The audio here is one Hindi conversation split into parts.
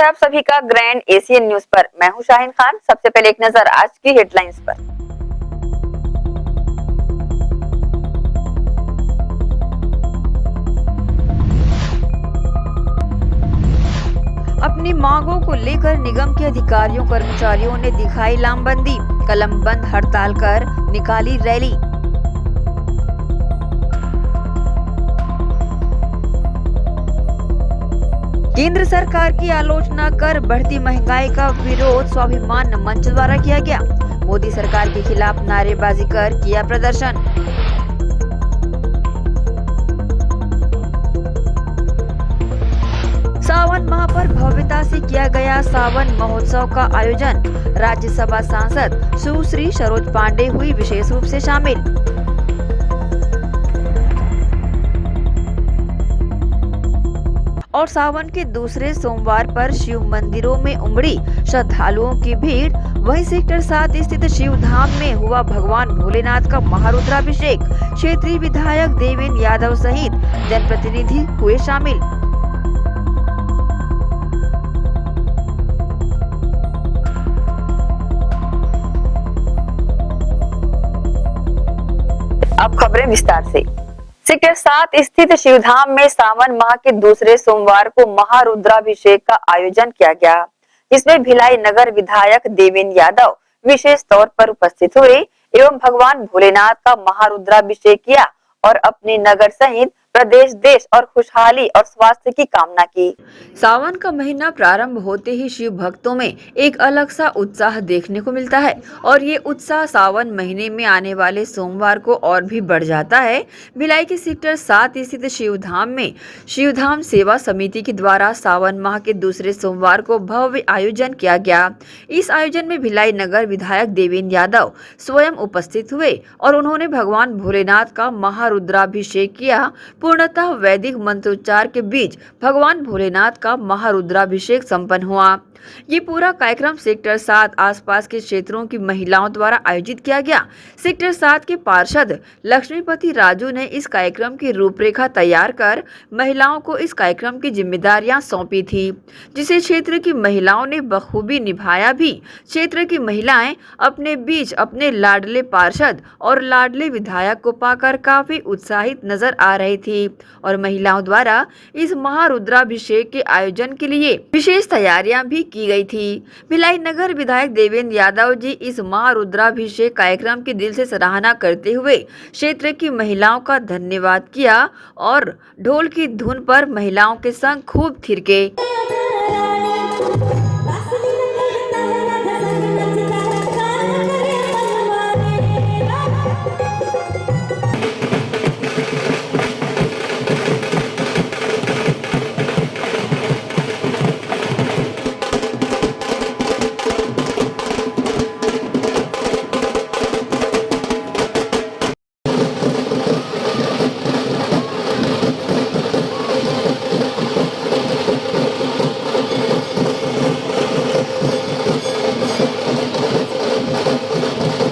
है आप सभी का ग्रैंड एशियन न्यूज पर। मैं हूं शाहीन खान। सबसे पहले एक नजर आज की हेडलाइंस पर। अपनी मांगों को लेकर निगम के अधिकारियों कर्मचारियों ने दिखाई लामबंदी, कलम बंद हड़ताल कर निकाली रैली। केंद्र सरकार की आलोचना कर बढ़ती महंगाई का विरोध स्वाभिमान मंच द्वारा किया गया। मोदी सरकार के खिलाफ नारेबाजी कर किया प्रदर्शन। सावन माह पर भव्यता से किया गया सावन महोत्सव का आयोजन। राज्यसभा सांसद सुश्री सरोज पांडे हुई विशेष रूप से शामिल। और सावन के दूसरे सोमवार पर शिव मंदिरों में उमड़ी श्रद्धालुओं की भीड़। वहीं सेक्टर 7 स्थित शिव धाम में हुआ भगवान भोलेनाथ का महारुद्राभिषेक। क्षेत्रीय विधायक देवेंद्र यादव सहित जनप्रतिनिधि हुए शामिल। अब खबरें विस्तार से। सेक्टर 7 स्थित शिवधाम में सावन माह के दूसरे सोमवार को महारुद्राभिषेक का आयोजन किया गया, जिसमें भिलाई नगर विधायक देवेंद्र यादव विशेष तौर पर उपस्थित हुए एवं भगवान भोलेनाथ का महारुद्राभिषेक किया और अपने नगर सहित प्रदेश, देश और खुशहाली और स्वास्थ्य की कामना की। सावन का महीना प्रारंभ होते ही शिव भक्तों में एक अलग सा उत्साह देखने को मिलता है और ये उत्साह सावन महीने में आने वाले सोमवार को और भी बढ़ जाता है। भिलाई के सेक्टर 7 स्थित शिवधाम में शिवधाम सेवा समिति के द्वारा सावन माह के दूसरे सोमवार को भव्य आयोजन किया गया। इस आयोजन में भिलाई नगर विधायक देवेंद्र यादव स्वयं उपस्थित हुए और उन्होंने भगवान भोलेनाथ का महारुद्राभिषेक किया। पूर्णतः वैदिक मंत्रोच्चार के बीच भगवान भोलेनाथ का महारुद्राभिषेक संपन्न हुआ। ये पूरा कार्यक्रम सेक्टर 7 आसपास के क्षेत्रों की महिलाओं द्वारा आयोजित किया गया। सेक्टर 7 के पार्षद लक्ष्मीपति राजू ने इस कार्यक्रम की रूपरेखा तैयार कर महिलाओं को इस कार्यक्रम की जिम्मेदारियां सौंपी थी, जिसे क्षेत्र की महिलाओं ने बखूबी निभाया भी। क्षेत्र की महिलाएं अपने बीच अपने लाडले पार्षद और लाडले विधायक को पाकर काफी उत्साहित नजर आ रही थी और महिलाओं द्वारा इस महारुद्राभिषेक के आयोजन के लिए विशेष तैयारियां भी की गई थी। भिलाई नगर विधायक देवेंद्र यादव जी इस महारुद्राभिषेक कार्यक्रम की दिल से सराहना करते हुए क्षेत्र की महिलाओं का धन्यवाद किया और ढोल की धुन पर महिलाओं के संग खूब थिरके।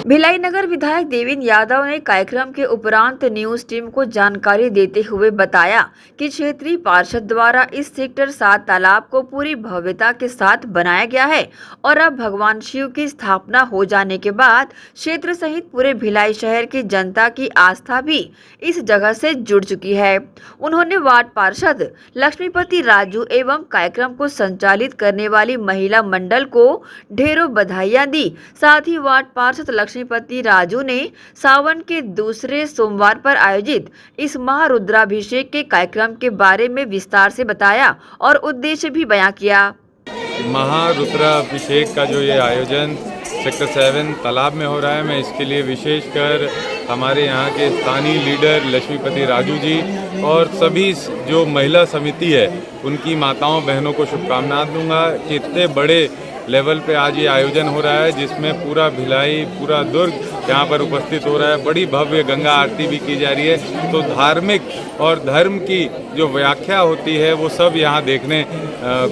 भिलाई नगर विधायक देवेंद्र यादव ने कार्यक्रम के उपरांत न्यूज टीम को जानकारी देते हुए बताया कि क्षेत्रीय पार्षद द्वारा इस सेक्टर 7 तालाब को पूरी भव्यता के साथ बनाया गया है और अब भगवान शिव की स्थापना हो जाने के बाद क्षेत्र सहित पूरे भिलाई शहर की जनता की आस्था भी इस जगह से जुड़ चुकी है। उन्होंने वार्ड पार्षद लक्ष्मीपति राजू एवं कार्यक्रम को संचालित करने वाली महिला मंडल को ढेरों बधाइयां दी। साथ ही वार्ड पार्षद लक्ष्मीपति राजू ने सावन के दूसरे सोमवार पर आयोजित इस महारुद्राभिषेक के कार्यक्रम के बारे में विस्तार से बताया और उद्देश्य भी बयां किया। महारुद्राभिषेक का जो ये आयोजन सेक्टर 7 तालाब में हो रहा है, मैं इसके लिए विशेषकर हमारे यहाँ के स्थानीय लीडर लक्ष्मीपति राजू जी और सभी जो महिला समिति है उनकी माताओं बहनों को शुभकामनाएं दूंगा कि इतने बड़े लेवल पे आज ये आयोजन हो रहा है, जिसमें पूरा भिलाई, पूरा दुर्ग यहाँ पर उपस्थित हो रहा है। बड़ी भव्य गंगा आरती भी की जा रही है। तो धार्मिक और धर्म की जो व्याख्या होती है वो सब यहाँ देखने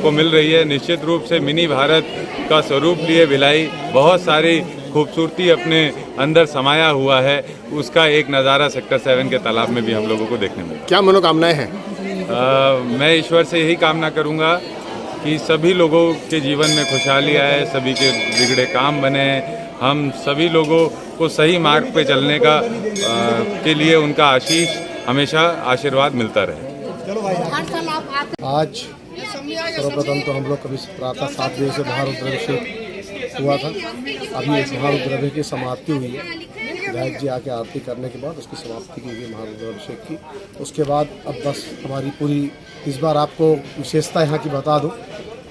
को मिल रही है। निश्चित रूप से मिनी भारत का स्वरूप लिए भिलाई बहुत सारी खूबसूरती अपने अंदर समाया हुआ है। उसका एक नज़ारा सेक्टर 7 के तालाब में भी हम लोगों को देखने मिला। क्या मनोकामनाएं हैं? मैं ईश्वर से यही कामना करूँगा कि सभी लोगों के जीवन में खुशहाली आए, सभी के बिगड़े काम बने, हम सभी लोगों को सही मार्ग पे चलने का के लिए उनका आशीष हमेशा आशीर्वाद मिलता रहे। आज सर्वप्रथम तो हम लोग कभी प्रातः 7 बजे से महारुद्राभिषेक हुआ था। अभी इस महारुद्राभिषेक की समाप्ति हुई है। विधायक जी आके आरती करने के बाद उसकी समाप्ति की गई महारुद्राभिषेक की। उसके बाद अब बस हमारी पूरी, इस बार आपको विशेषता यहाँ की बता दूँ,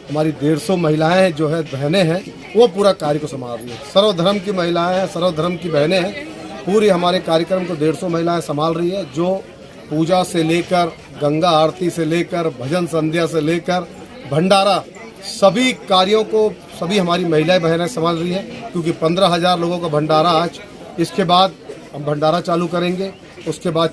हमारी 150 महिलाएं जो है, बहनें हैं, वो पूरा कार्य को संभाल रही हैं। सर्वधर्म की महिलाएं हैं, सर्वधर्म की बहनें हैं, पूरी हमारे कार्यक्रम को 150 महिलाएं संभाल रही है। जो पूजा से लेकर, गंगा आरती से लेकर, भजन संध्या से लेकर भंडारा, सभी कार्यों को सभी हमारी महिलाएं बहनें संभाल रही है। क्योंकि 15,000 लोगों का भंडारा आज, इसके बाद हम भंडारा चालू करेंगे। उसके बाद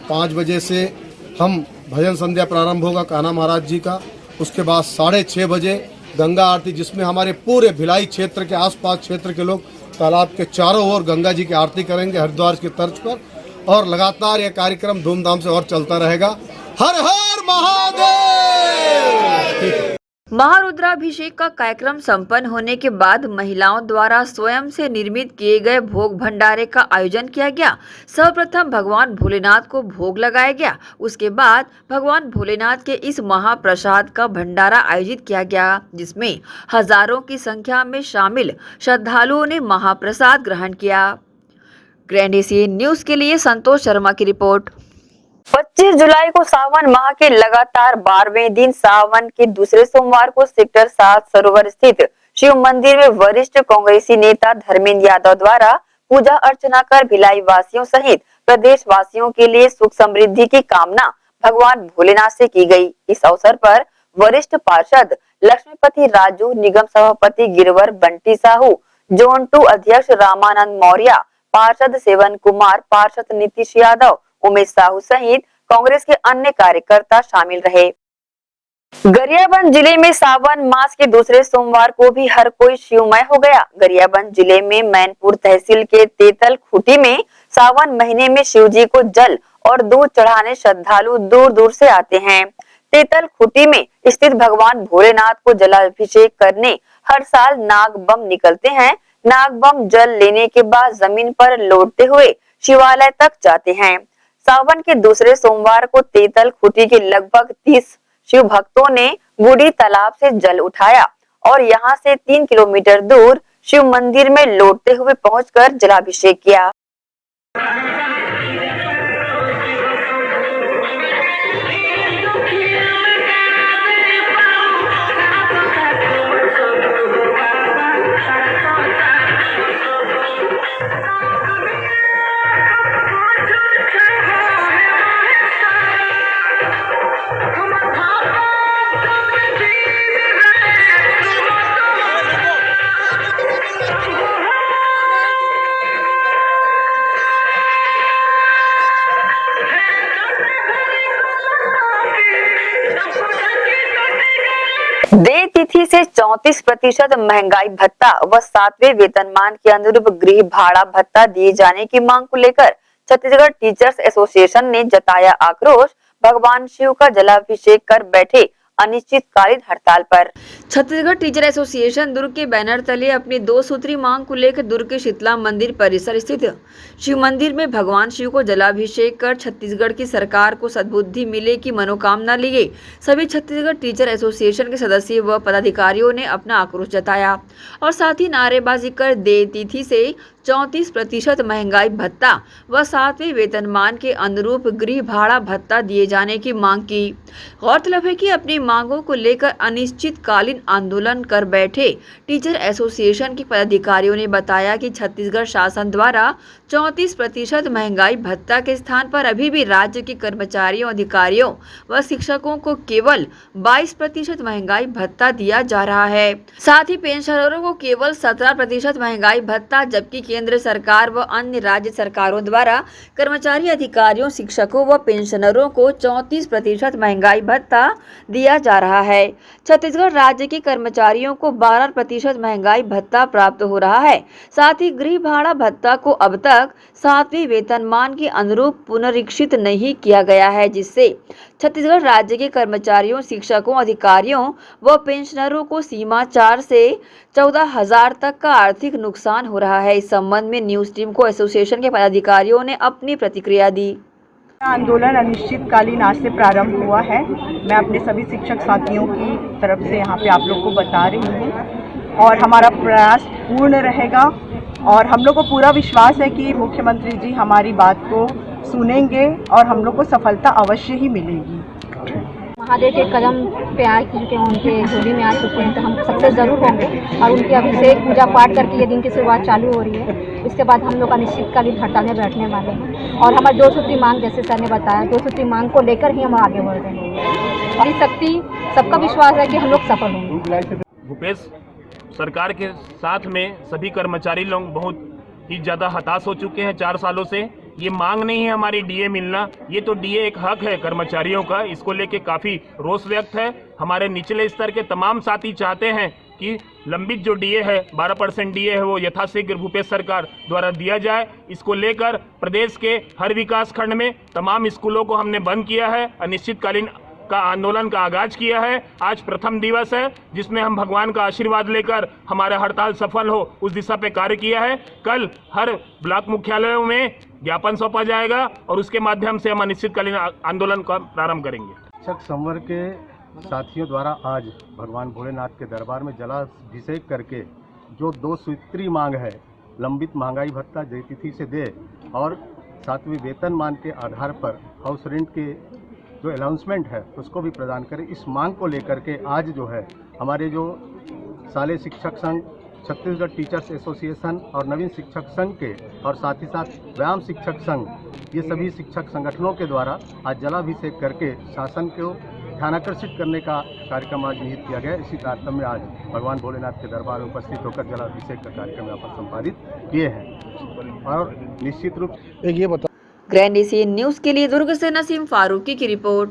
5 बजे से हम भजन संध्या प्रारंभ होगा कान्हा महाराज जी का। उसके बाद 6:30 बजे गंगा आरती, जिसमें हमारे पूरे भिलाई क्षेत्र के आसपास क्षेत्र के लोग तालाब के चारों ओर गंगा जी की आरती करेंगे हरिद्वार की तर्ज पर। और लगातार यह कार्यक्रम धूमधाम से और चलता रहेगा। हर हर महादेव। महारुद्राभिषेक का कार्यक्रम संपन्न होने के बाद महिलाओं द्वारा स्वयं से निर्मित किए गए भोग भंडारे का आयोजन किया गया। सर्वप्रथम भगवान भोलेनाथ को भोग लगाया गया। उसके बाद भगवान भोलेनाथ के इस महाप्रसाद का भंडारा आयोजित किया गया, जिसमें हजारों की संख्या में शामिल श्रद्धालुओं ने महाप्रसाद ग्रहण किया। ग्रैंड एशियन न्यूज के लिए संतोष शर्मा की रिपोर्ट। 25 जुलाई को सावन माह के लगातार 12वें दिन सावन के दूसरे सोमवार को सेक्टर 7 सरोवर स्थित शिव मंदिर में वरिष्ठ कांग्रेसी नेता धर्मेंद्र यादव द्वारा पूजा अर्चना कर भिलाई वासियों सहित प्रदेश वासियों के लिए सुख समृद्धि की कामना भगवान भोलेनाथ से की गई। इस अवसर पर वरिष्ठ पार्षद लक्ष्मीपति राजू, निगम सभापति गिरवर बंटी साहू, जोन 2 अध्यक्ष रामानंद मौर्य, पार्षद सेवन कुमार, पार्षद नीतीश यादव, उमेश साहू सहित कांग्रेस के अन्य कार्यकर्ता शामिल रहे। गरियाबंद जिले में सावन मास के दूसरे सोमवार को भी हर कोई शिवमय हो गया। गरियाबंद जिले में मैनपुर तहसील के तेतल खूटी में सावन महीने में शिवजी को जल और दूध चढ़ाने श्रद्धालु दूर दूर से आते हैं। तेतल खूटी में स्थित भगवान भोलेनाथ को जलाभिषेक करने हर साल नाग बम निकलते हैं। नाग बम जल लेने के बाद जमीन पर लौटते हुए शिवालय तक जाते हैं। सावन के दूसरे सोमवार को तेतल खूटी के लगभग 30 शिव भक्तों ने बूढ़ी तालाब से जल उठाया और यहां से 3 किलोमीटर दूर शिव मंदिर में लौटते हुए पहुंचकर जलाभिषेक किया। देय तिथि से 34% महंगाई भत्ता व 7वें वेतनमान के अनुरूप गृह भाड़ा भत्ता दिए जाने की मांग को लेकर छत्तीसगढ़ टीचर्स एसोसिएशन ने जताया आक्रोश। भगवान शिव का जलाभिषेक कर बैठे अनिश्चितकालीन हड़ताल पर। छत्तीसगढ़ टीचर एसोसिएशन दुर्ग के बैनर तले अपनी 2 सूत्री मांग को लेकर दुर्ग के शीतला मंदिर परिसर स्थित शिव मंदिर में भगवान शिव को जलाभिषेक कर छत्तीसगढ़ की सरकार को सद्बुद्धि मिले की मनोकामना लिए सभी छत्तीसगढ़ टीचर एसोसिएशन के सदस्य व पदाधिकारियों ने अपना आक्रोश जताया और साथ ही नारेबाजी कर देय तिथि से 34% महंगाई भत्ता व 7वें वेतनमान के अनुरूप गृह भाड़ा भत्ता दिए जाने की मांग की। गौरतलब है कि अपनी मांगों को लेकर अनिश्चितकालीन आंदोलन कर बैठे टीचर एसोसिएशन के पदाधिकारियों ने बताया कि छत्तीसगढ़ शासन द्वारा 34% महंगाई भत्ता के स्थान पर अभी भी राज्य के कर्मचारियों, अधिकारियों व शिक्षकों को केवल 22% महंगाई भत्ता दिया जा रहा है। साथ ही पेंशनरों को केवल 17% महंगाई भत्ता, जबकि केंद्र सरकार व अन्य राज्य सरकारों द्वारा कर्मचारी, अधिकारियों, शिक्षकों व पेंशनरों को 34% महंगाई भत्ता दिया जा रहा है। छत्तीसगढ़ राज्य के कर्मचारियों को 12% महंगाई भत्ता प्राप्त हो रहा है। साथ ही गृह भाड़ा भत्ता को अब तक 7वें वेतनमान के अनुरूप पुनरीक्षित नहीं किया गया है, जिससे छत्तीसगढ़ राज्य के कर्मचारियों, शिक्षकों, अधिकारियों व पेंशनरों को सीमा 4 से 14,000 तक का आर्थिक नुकसान हो रहा है। इस संबंध में न्यूज टीम को एसोसिएशन के पदाधिकारियों ने अपनी प्रतिक्रिया दी। आंदोलन अनिश्चितकालीन आज से प्रारंभ हुआ है। मैं अपने सभी शिक्षक साथियों की तरफ से यहाँ पे आप लोग को बता रही हूँ और हमारा प्रयास पूर्ण रहेगा और हम लोग को पूरा विश्वास है कि मुख्यमंत्री जी हमारी बात को सुनेंगे और हम लोग को सफलता अवश्य ही मिलेगी। महादेव के कदम पे आ चुके हैं, उनके झोली में आ चुके हैं, तो हम सक्सेस जरूर होंगे और उनके अभिषेक पूजा पाठ करके ये दिन की शुरुआत चालू हो रही है। इसके बाद हम लोग अनिश्चितकालीन हड़ताल में बैठने वाले हैं और हमारी 2 सूत्री मांग, जैसे सर ने बताया, 2 सूत्री मांग को लेकर ही हम आगे बढ़ रहे हैं। और शक्ति सबका विश्वास है कि हम लोग सफल होंगे। भूपेश सरकार के साथ में सभी कर्मचारी लोग बहुत ही ज़्यादा हताश हो चुके हैं 4 सालों से। ये मांग नहीं है हमारी डीए मिलना, ये तो डीए एक हक है कर्मचारियों का, इसको लेके काफ़ी रोष व्यक्त है। हमारे निचले स्तर के तमाम साथी चाहते हैं कि लंबित जो डीए है 12% डीए है वो यथाशीघ्र भूपेश सरकार द्वारा दिया जाए। इसको लेकर प्रदेश के हर विकास खंड में तमाम स्कूलों को हमने बंद किया है, अनिश्चितकालीन का आंदोलन का आगाज किया है। आज प्रथम दिवस है जिसमें हम भगवान का आशीर्वाद लेकर हमारा हड़ताल सफल हो उस दिशा पे कार्य किया है। कल हर ब्लॉक मुख्यालयों में ज्ञापन सौंपा जाएगा और उसके माध्यम से हम अनिश्चितकालीन आंदोलन का प्रारंभ करेंगे। शिक्षक संवर्ग के साथियों द्वारा आज भगवान भोलेनाथ के दरबार में जलाभिषेक करके जो 2 सूत्री मांग है, लंबित महंगाई भत्ता जयतिथि से दे और 7वें वेतनमान के आधार पर हाउस रेंट के जो अनाउंसमेंट है उसको भी प्रदान करें, इस मांग को लेकर के आज जो है हमारे जो शालेय शिक्षक संघ, छत्तीसगढ़ टीचर्स एसोसिएशन और नवीन शिक्षक संघ के और साथ ही साथ व्यायाम शिक्षक संघ, ये सभी शिक्षक संगठनों के द्वारा आज जलाभिषेक करके शासन को ध्यानाकर्षित करने का कार्यक्रम आज निहित किया गया। इसी तारतम्य में आज भगवान भोलेनाथ के दरबार में उपस्थित होकर जलाभिषेक का कार्यक्रम यहाँ पर संपादित किए हैं। और निश्चित रूप एक ये बता ग्रैंड एशियन न्यूज के लिए दुर्ग से नसीम फारूकी की रिपोर्ट।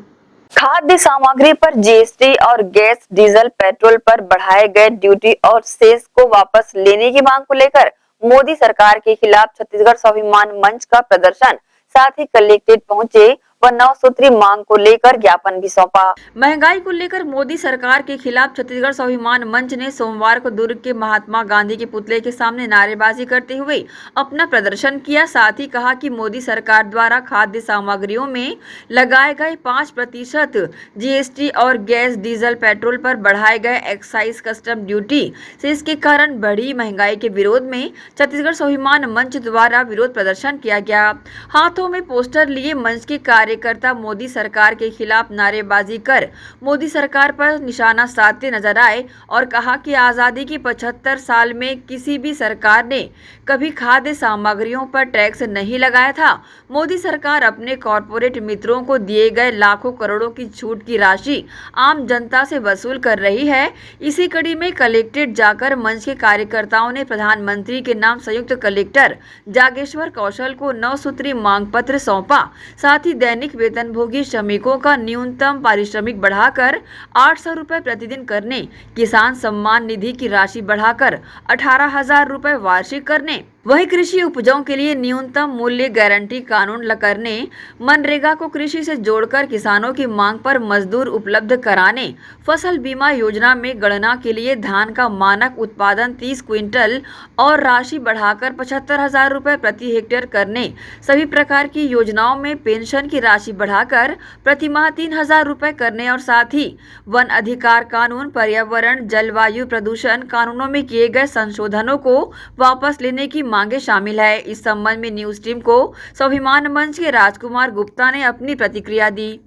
खाद्य सामग्री पर जीएसटी और गैस, डीजल, पेट्रोल पर बढ़ाए गए ड्यूटी और सेस को वापस लेने की मांग को लेकर मोदी सरकार के खिलाफ छत्तीसगढ़ स्वाभिमान मंच का प्रदर्शन, साथ ही कलेक्ट्रेट पहुंचे व 9 सूत्री मांग को लेकर ज्ञापन भी सौंपा। महंगाई को लेकर मोदी सरकार के खिलाफ छत्तीसगढ़ स्वाभिमान मंच ने सोमवार को दुर्ग के महात्मा गांधी के पुतले के सामने नारेबाजी करते हुए अपना प्रदर्शन किया। साथ ही कहा कि मोदी सरकार द्वारा खाद्य सामग्रियों में लगाए गए 5% जीएसटी और गैस, डीजल, पेट्रोल पर बढ़ाए गए एक्साइज कस्टम ड्यूटी से इसके कारण बढ़ी महंगाई के विरोध में छत्तीसगढ़ स्वाभिमान मंच द्वारा विरोध प्रदर्शन किया गया। हाथों में पोस्टर लिए मंच के कार्यकर्ता मोदी सरकार के खिलाफ नारेबाजी कर मोदी सरकार पर निशाना साधते नजर आए और कहा कि आजादी की 75 साल में किसी भी सरकार ने कभी खाद्य सामग्रियों पर टैक्स नहीं लगाया था। मोदी सरकार अपने कॉरपोरेट मित्रों को दिए गए लाखों करोड़ों की छूट की राशि आम जनता से वसूल कर रही है। इसी कड़ी में कलेक्ट्रेट जाकर मंच के कार्यकर्ताओं ने प्रधानमंत्री के नाम संयुक्त कलेक्टर जागेश्वर कौशल को 9 सूत्री मांग पत्र सौंपा। साथ ही दैनिक वेतनभोगी श्रमिकों का न्यूनतम पारिश्रमिक बढ़ाकर 800 रुपए प्रतिदिन करने, किसान सम्मान निधि की राशि बढ़ाकर 18,000 रुपए वार्षिक करने, वही कृषि उपजों के लिए न्यूनतम मूल्य गारंटी कानून करने, मनरेगा को कृषि से जोड़कर किसानों की मांग पर मजदूर उपलब्ध कराने, फसल बीमा योजना में गणना के लिए धान का मानक उत्पादन 30 क्विंटल और राशि बढ़ाकर 75,000 रुपए प्रति हेक्टेयर करने, सभी प्रकार की योजनाओं में पेंशन की राशि बढ़ाकर प्रतिमाह 3,000 रुपए करने और साथ ही वन अधिकार कानून, पर्यावरण, जलवायु प्रदूषण कानूनों में किए गए संशोधनों को वापस लेने की मांगे शामिल है। इस संबंध में न्यूज टीम को स्वाभिमान मंच के राजकुमार गुप्ता ने अपनी प्रतिक्रिया दी।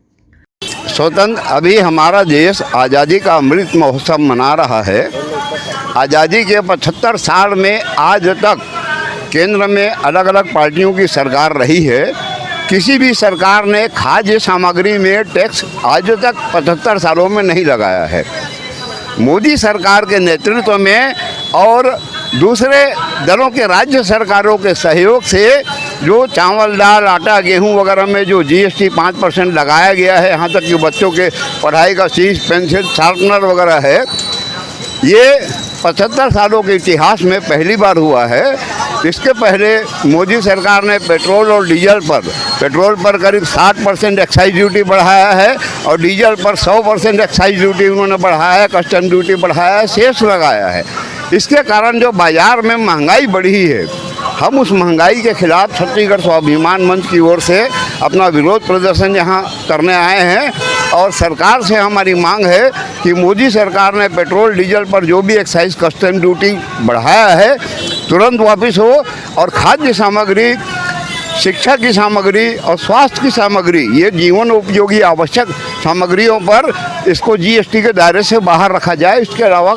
स्वतंत्र अभी हमारा देश आज़ादी का अमृत महोत्सव मना रहा है। आज़ादी के 75 साल में आज तक केंद्र में अलग अलग पार्टियों की सरकार रही है। किसी भी सरकार ने खाद्य सामग्री में टैक्स आज तक 75 सालों में नहीं लगाया है। मोदी सरकार के नेतृत्व में और दूसरे दलों के राज्य सरकारों के सहयोग से जो चावल, दाल, आटा, गेहूं वगैरह में जो GST 5% लगाया गया है, यहाँ तक कि बच्चों के पढ़ाई का फीस, पेंसिल, शार्पनर वगैरह है, ये 75 सालों के इतिहास में पहली बार हुआ है। इसके पहले मोदी सरकार ने पेट्रोल और डीजल पर करीब 60% एक्साइज ड्यूटी बढ़ाया है और डीजल पर 100% एक्साइज ड्यूटी उन्होंने बढ़ाया है, कस्टम ड्यूटी बढ़ाया है, सेस लगाया है। इसके कारण जो बाज़ार में महंगाई बढ़ी है, हम उस महंगाई के खिलाफ छत्तीसगढ़ स्वाभिमान मंच की ओर से अपना विरोध प्रदर्शन यहाँ करने आए हैं और सरकार से हमारी मांग है कि मोदी सरकार ने पेट्रोल, डीजल पर जो भी एक्साइज कस्टम ड्यूटी बढ़ाया है तुरंत वापस हो और खाद्य सामग्री, शिक्षा की सामग्री और स्वास्थ्य की सामग्री, ये जीवन उपयोगी आवश्यक सामग्रियों पर इसको GST के दायरे से बाहर रखा जाए। इसके अलावा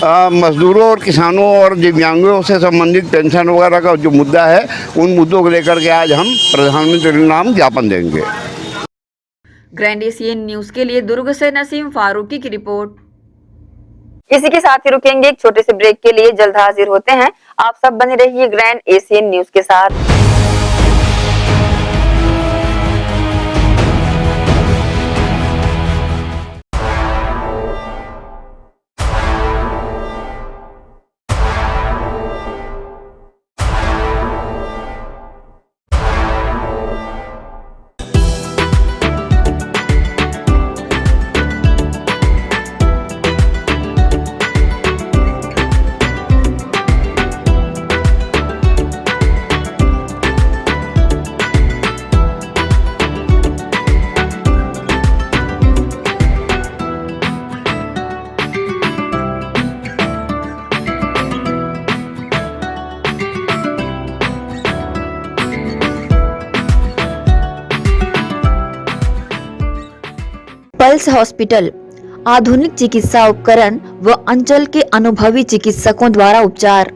मजदूरों और किसानों और दिव्यांगों से संबंधित पेंशन वगैरह का जो मुद्दा है, उन मुद्दों को लेकर के आज हम प्रधानमंत्री के नाम ज्ञापन देंगे। ग्रैंड एशियन न्यूज के लिए दुर्ग से नसीम फारूकी की रिपोर्ट। इसी के साथ ही रुकेंगे एक छोटे से ब्रेक के लिए, जल्द हाजिर होते हैं। आप सब बने रहिए ग्रैंड एशियन न्यूज के साथ। पल्स हॉस्पिटल आधुनिक चिकित्सा उपकरण व अंचल के अनुभवी चिकित्सकों द्वारा उपचार।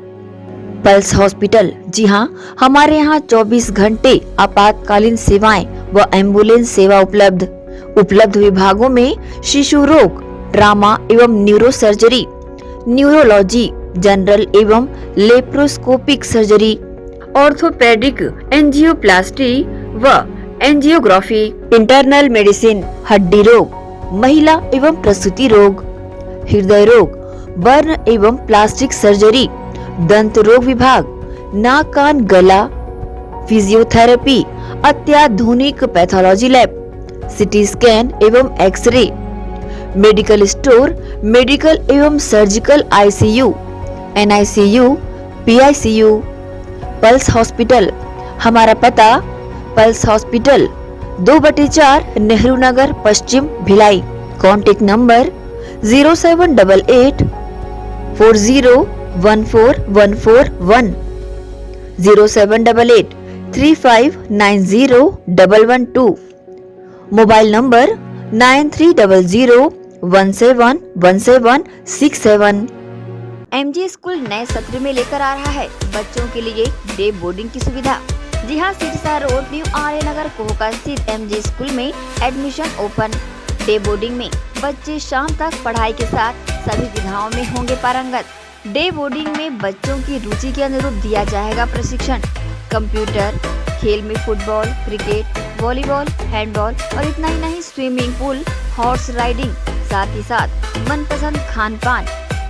पल्स हॉस्पिटल, जी हां, हमारे यहाँ 24 घंटे आपातकालीन सेवाएं व एम्बुलेंस सेवा उपलब्ध विभागों में शिशु रोग, ट्रामा एवं न्यूरो सर्जरी, न्यूरोलॉजी, जनरल एवं लेप्रोस्कोपिक सर्जरी, ऑर्थोपेडिक, एंजियोप्लास्टी व एंजियोग्राफी, इंटरनल मेडिसिन, हड्डी रोग, महिला एवं प्रसूति रोग, हृदय रोग, बर्न एवं प्लास्टिक सर्जरी, दंत रोग विभाग, नाक, कान, गला, फिजियोथेरेपी, अत्याधुनिक पैथोलॉजी लैब, सिटी स्कैन एवं एक्सरे, मेडिकल स्टोर, मेडिकल एवं surgical ICU, NICU, PICU। Pulse hospital, हमारा पता पल्स हॉस्पिटल 2/4 नेहरू नगर पश्चिम Bhilai. Contact number 0788 401414 0788 35901112। Mobile number 9300171767। MG school नए सत्र में लेकर आ रहा है बच्चों के लिए डे बोर्डिंग की सुविधा। जी हाँ, सिरसा रोड, न्यू आर्य नगर, कोहका स्थित MG स्कूल में एडमिशन ओपन। डे बोर्डिंग में बच्चे शाम तक पढ़ाई के साथ सभी विधाओं में होंगे पारंगत। डे बोर्डिंग में बच्चों की रुचि के अनुरूप दिया जाएगा प्रशिक्षण। कंप्यूटर, खेल में फुटबॉल, क्रिकेट, वॉलीबॉल, हैंडबॉल और इतना ही नहीं, स्विमिंग पूल, हॉर्स राइडिंग, साथ ही साथ मनपसंद खान पान।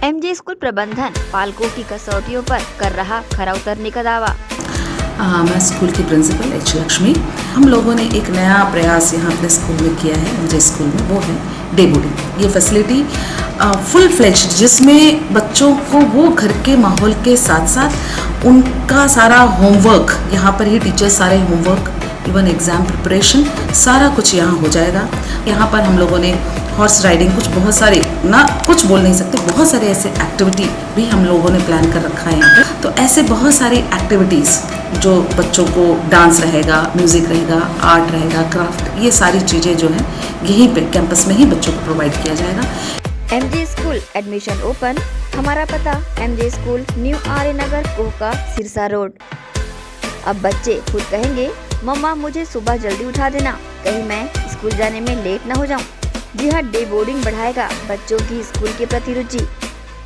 MG स्कूल प्रबंधन पालकों की कसौटियों पर कर रहा खरा उतरने का दावा। मैं स्कूल की प्रिंसिपल H. लक्ष्मी। हम लोगों ने एक नया प्रयास यहाँ अपने स्कूल में किया है, MG स्कूल में, वो है डे बोर्डिंग। ये फैसिलिटी फुल फ्लेज्ड, जिसमें बच्चों को वो घर के माहौल के साथ साथ उनका सारा होमवर्क, यहाँ पर ही टीचर्स सारे होमवर्क, इवन एग्ज़ाम प्रिपरेशन, सारा कुछ यहाँ हो जाएगा। यहाँ पर हम लोगों ने हॉर्स राइडिंग, कुछ बहुत सारे, ना कुछ बोल नहीं सकते, बहुत सारे ऐसे एक्टिविटी भी हम लोगों ने प्लान कर रखा है यहाँ पे। तो ऐसे बहुत सारी एक्टिविटीज़ जो बच्चों को, डांस रहेगा, म्यूज़िक रहेगा, आर्ट रहेगा, क्राफ्ट, ये सारी चीज़ें जो हैं यहीं पे कैंपस में ही बच्चों को प्रोवाइड किया जाएगा। MG school admission open. हमारा पता MG स्कूल, न्यू आर्य नगर, कोहका, सिरसा रोड। अब बच्चे खुद कहेंगे, मम्मा मुझे सुबह जल्दी उठा देना, कहीं मैं स्कूल जाने में लेट न हो जाऊं। जी हाँ, डे बोर्डिंग बढ़ाएगा बच्चों की स्कूल के प्रति रुचि।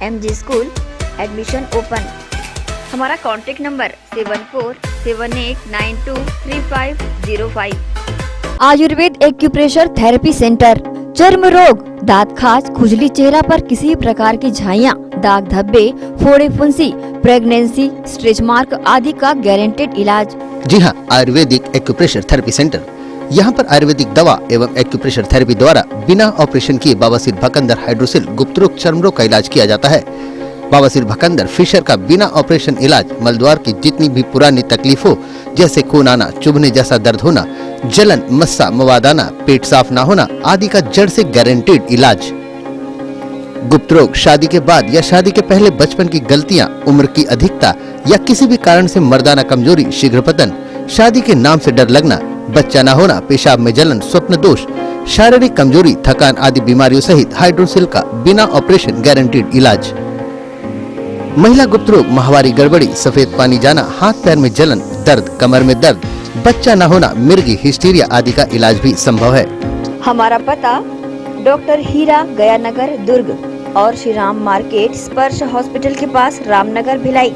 MG school admission open. हमारा contact number 7478923505। Ayurveda acupressure therapy centre. चर्म रोग, दांत खाज, खुजली, चेहरा पर किसी भी प्रकार की झाइयाँ, दाग धब्बे, फोड़े फुंसी, प्रेगनेंसी, स्ट्रेच मार्क आदि का गारंटेड इलाज। जी हाँ, आयुर्वेदिक एक्यूप्रेशर थेरेपी सेंटर। यहाँ पर आयुर्वेदिक दवा एवं एक्यूप्रेशर थेरेपी द्वारा बिना ऑपरेशन किए बवासीर, भकंदर, हाइड्रोसिल, गुप्त रोग, चर्म रोग का इलाज किया जाता है। बवासीर, भकंदर, फिशर का बिना ऑपरेशन इलाज, मलद्वार की जितनी भी पुरानी तकलीफ हो जैसे खून आना, चुभने जैसा दर्द होना, जलन, मस्सा, मवाद आना, पेट साफ ना होना आदि का जड़ से गारंटेड इलाज। गुप्त रोग, शादी के बाद या शादी के पहले बचपन की गलतियां, उम्र की अधिकता या किसी भी कारण से मर्दाना कमजोरी, शीघ्र पतन, शादी के नाम से डर लगना, बच्चा न होना, पेशाब में जलन, स्वप्न दोष, शारीरिक कमजोरी, थकान आदि बीमारियों सहित हाइड्रोसिल का बिना ऑपरेशन गारंटेड इलाज। महिला गुप्त रोग, माहवारी गड़बड़ी, सफेद पानी जाना, हाथ पैर में जलन, दर्द, कमर में दर्द, बच्चा न होना, मिर्गी, हिस्टीरिया आदि का इलाज भी संभव है। हमारा पता डॉक्टर हीरा, गया नगर, दुर्ग और श्री राम मार्केट, स्पर्श हॉस्पिटल के पास, Ramnagar, Bhilai.